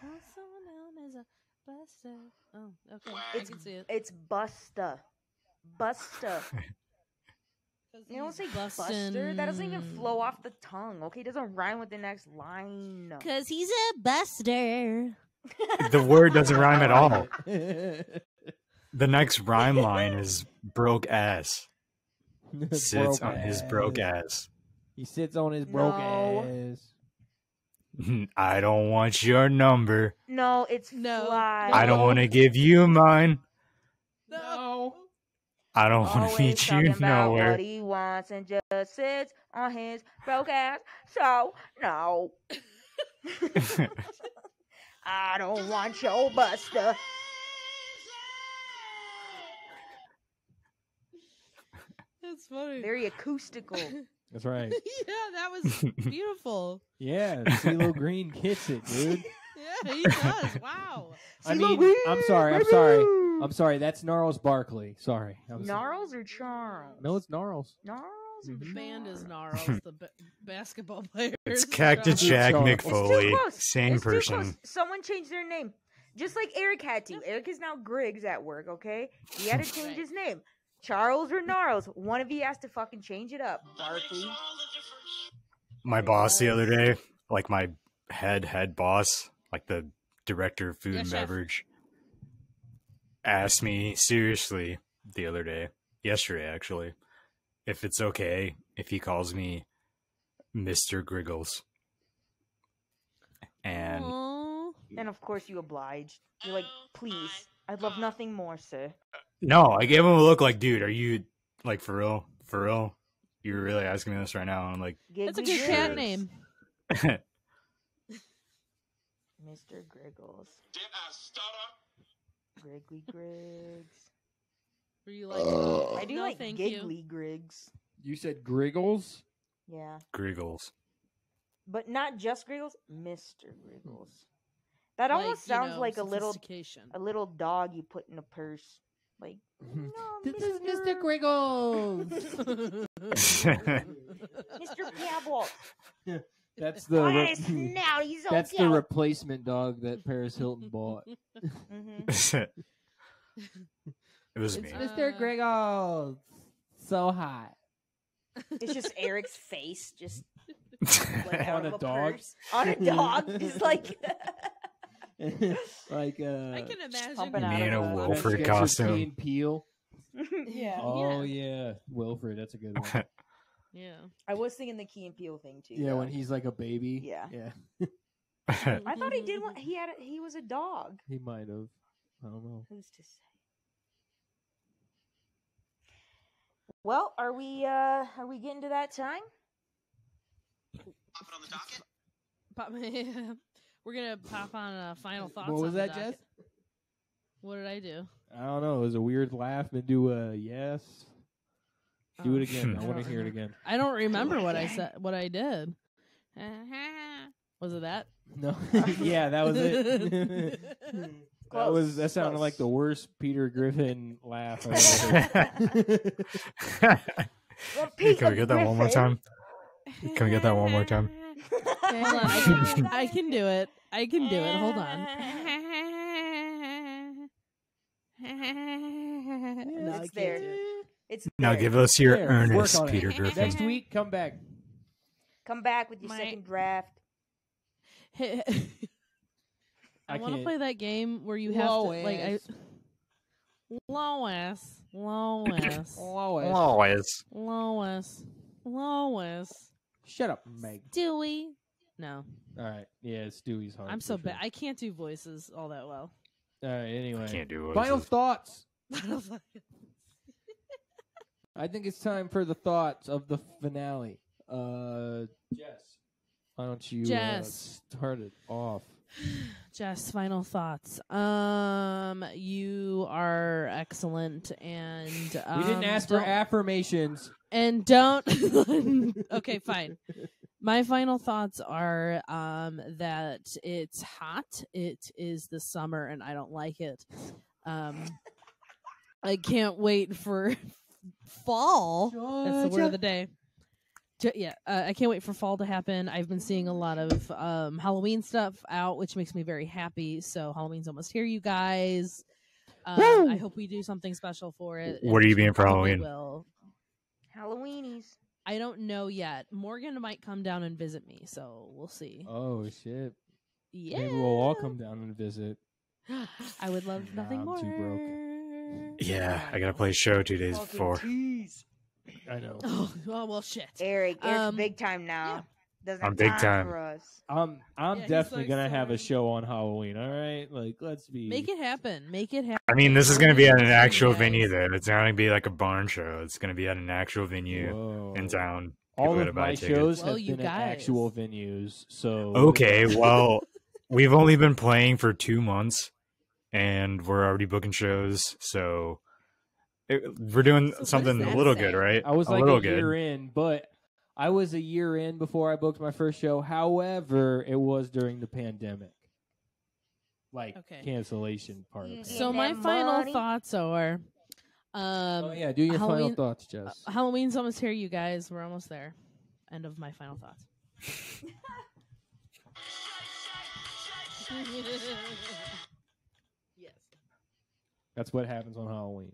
Also known as a buster. Oh, okay. I can see it. It's Busta. Busta. You don't say Buster. That doesn't even flow off the tongue. Okay, it doesn't rhyme with the next line. Cause he's a buster. The word doesn't rhyme at all. Broke The next rhyme line is broke ass. Sits on his broke ass. He sits on his broke No. ass. I don't want your number. No, it's No. fly. I don't want to give you mine. No. I don't want to Always meet talking you about nowhere. what he wants and just sits on his broke ass. So no, I don't want your Buster. That's funny. Very acoustical. That's right. Yeah, that was beautiful. Yeah, CeeLo Green gets it, dude. Yeah, he does. Wow. I CeeLo mean, Green, I'm sorry. baby. I'm sorry. That's Gnarls Barkley. Sorry. Gnarls or Charles? No, it's Gnarls. Gnarls. Or The band is Charles? Gnarls, the basketball players. It's Cactus Charles. Jack It's It's too McFoley. close. Same It's too person. close. Someone changed their name. Just like Eric had to. Eric is now Griggs at work, okay? He had to change Right. his name. Charles or Gnarls. One of you has to fucking change it up. Barkley. my boss the other day, like my head boss, like the director of food Yeah, and chef. beverage, asked me seriously the other day, yesterday actually, if it's okay if he calls me Mr. Griggles. And Aw. And of course you obliged. You're like, please, I'd love nothing more, sir. no, I gave him a look like, dude, are you like for real? For real? You're really asking me this right now? And I'm like, That's a Giggly good cat Griggs. name. Mr. Griggles. Did I stutter? Griggly Griggs. Were you like, I do no, like thank Giggly Griggs. You said Griggles? Yeah. Griggles. But not just Griggles, Mr. Griggles. That Like, almost you sounds know, like a sophistication. little dog you put in a purse. Like, no, This is Mr. Mr. Griggles. Mr. Pebbles. That's the Why is snout? He's so that's the cute. replacement dog that Paris Hilton bought. Mhm. It was It's me. Mr. Griggles. So hot. It's just Eric's face, just like On out a of dog? purse. On a dog, just like Like I can imagine pumping you out Me in of a a- Wilfred Get your costume. Key and Peele. yeah. Oh yeah, Wilfred. That's a good one. Yeah. I was thinking the Key and Peele thing too. Yeah, though. when he's like a baby. Yeah. Yeah. I thought he did one. He was a dog. He might have. I don't know. Who's to say? Well, are we getting to that time? Pop it on the docket? We're gonna pop on final thoughts. What was on the that, Jess? docket. What did I do? I don't know. It was a weird laugh and do a yes. Do it again. I I want to don't hear it remember. again. I don't remember what I said. What I did. Was it that? No. Yeah, that was it. That sounded Close. like the worst Peter Griffin laugh I've ever heard. Hey, can we get that one more time? Can we get that one more time? Hold on. I can do it. I can do it. Hold on. No, I It's can't there. do it. It's Now there. give us your There, work earnest, on it. Peter Griffin. Next week, come back. Come back with your My- second draft. I I want to can't. play that game where you have to like Lois. Shut up, Meg. Dewey. No, All right. Yeah, Stewie's hard. I'm for so sure. bad. I can't do voices all that well. All right. Anyway, Can't do final voices. thoughts. I think it's time for the thoughts of the finale. Jess, why don't you Jess. start it off? Jess, final thoughts. You are excellent, and We didn't ask for don't- affirmations. and don't. Okay, fine. My final thoughts are that it's hot. It is the summer, and I don't like it. I can't wait for fall. That's the word of the day. I can't wait for fall to happen. I've been seeing a lot of Halloween stuff out, which makes me very happy. So Halloween's almost here, you guys. I hope we do something special for it. What are you which we being for probably Halloween? Will. Halloweenies. I don't know yet. Morgan might come down and visit me, so we'll see. Oh shit! Yeah, Maybe we'll all come down and visit. I would love nothing I'm more. too broke. Yeah, I gotta play a show 2 days before. I know. Oh, well, shit. Eric's Um, big time now. yeah. Doesn't I'm have big time time. for us. I'm Yeah, he's definitely like, gonna have a sorry. show on Halloween. All right, like let's be. Make it happen. Make it happen. I mean, this is gonna be at an actual Guys. venue, though. It's not gonna be like a barn show. It's gonna be at an actual venue Whoa. in town. All People gotta of buy my tickets. shows Well, have you been at guys. actual venues. So Okay, well, we've only been playing for 2 months, and we're already booking shows. So we're doing So what something does a that little say? good, right? I was a like little a year in, but I was a year in before I booked my first show. However, it was during the pandemic, like Okay. cancellation part of it. So Getting my that final money. thoughts are, Oh yeah, do your final Halloween- thoughts, Jess. Halloween's almost here, you guys. We're almost there. End of my final thoughts. Yes. That's what happens on Halloween.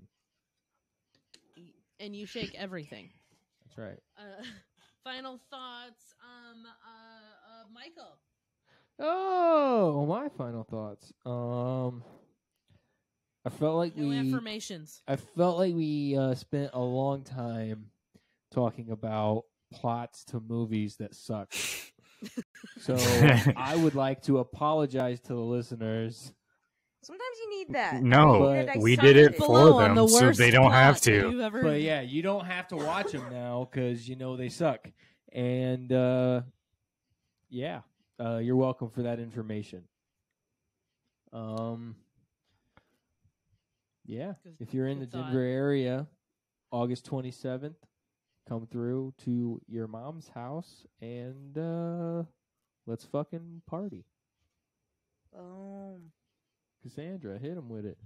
And you shake everything. That's right. Final thoughts, Michael. Oh, my final thoughts. I felt like No affirmations. I felt like we spent a long time talking about plots to movies that suck. So I would like to apologize to the listeners. Sometimes you need that. No, You need to we dissect did it it. for Below on them, the so worst they don't have plot that to. you've ever- But yeah, you don't have to watch them now because they suck. And yeah, you're welcome for that information. Yeah, if you're in the good thought. Denver area, August 27th, come through to your mom's house and let's fucking party. Boom. Cassandra, hit him with it.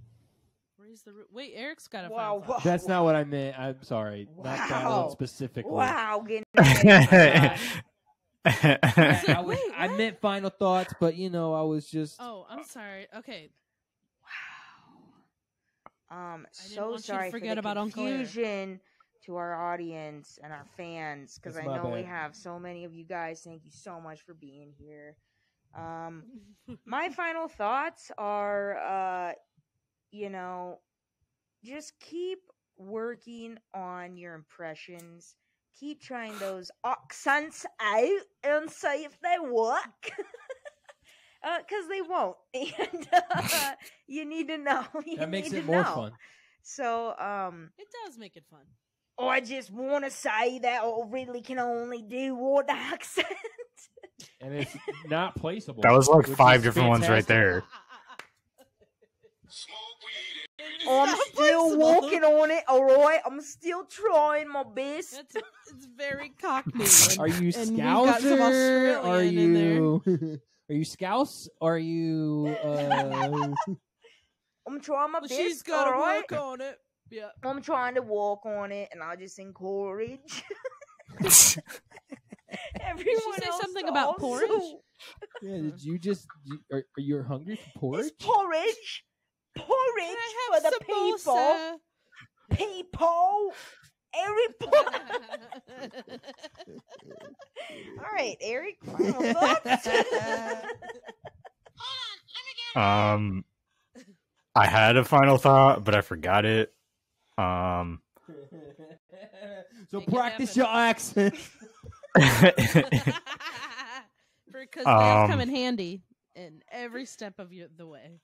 Raise the wait, Eric's got a Wow, final thought. That's not what I meant. I'm sorry. Not that Wow. one specifically. Wow, getting ahead of myself. I meant final thoughts, but I was just. Oh, I'm sorry. Okay. Wow. didn't So want you to sorry forget for the about Uncle Eric. confusion to our audience and our fans, because It's I my know we bad. have so many of you guys. Thank you so much for being here. My final thoughts are, just keep working on your impressions. Keep trying those accents out and see if they work. Because they won't. And you need to know. That makes it more fun. So, It does make it fun. I just want to say that I really can only do one accent. And it's not placeable. That was like which 5 is different ones right fantastic. there. Smoke weed. I'm Not still placeable. working on it, alright? I'm still trying my best. It's very cockney. Are you And we've got some Scouser? Are Australian in there. you are you Scouse? Are you I'm trying my Well, best, she's got to alright? work on it. Yeah. I'm trying to walk on it, and I just encourage everyone say else something to about also- porridge? Yeah, did you just are you hungry for porridge? It's porridge. Porridge Can for I the have people. samosa? People. Everybody. All right, Eric. Final thoughts? I had a final thought, but I forgot it. So Make it practice happen. your accent. Because they'll come in handy in every step of the way.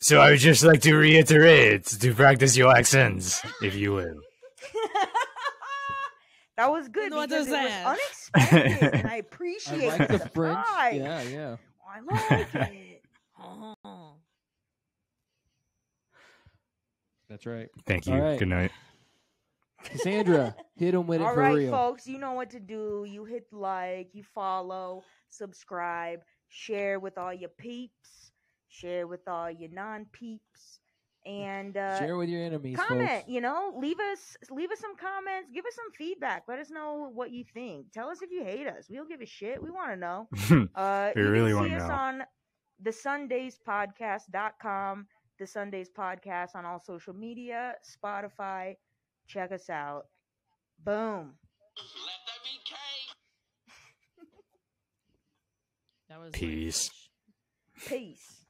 So I would just like to reiterate to practice your accents, if you will. That was good What because does it that? was unexpected, and I I appreciate like the French. vibe. Yeah. I like it. Oh. That's right. Thank you. All right. Good night. Cassandra, hit him with it All for right, real. folks, you know what to do. You hit like, you follow, subscribe, share with all your peeps, share with all your non-peeps, and Share with your enemies, comment. folks. Leave us some comments. Give us some feedback. Let us know what you think. Tell us if you hate us. We don't give a shit. We want to know. We You really can wanna see us know. on thesundayspodcast.com, the Sundays Podcast on all social media, Spotify. Check us out. Boom. Let them eat cake. That was Peace. my Peace.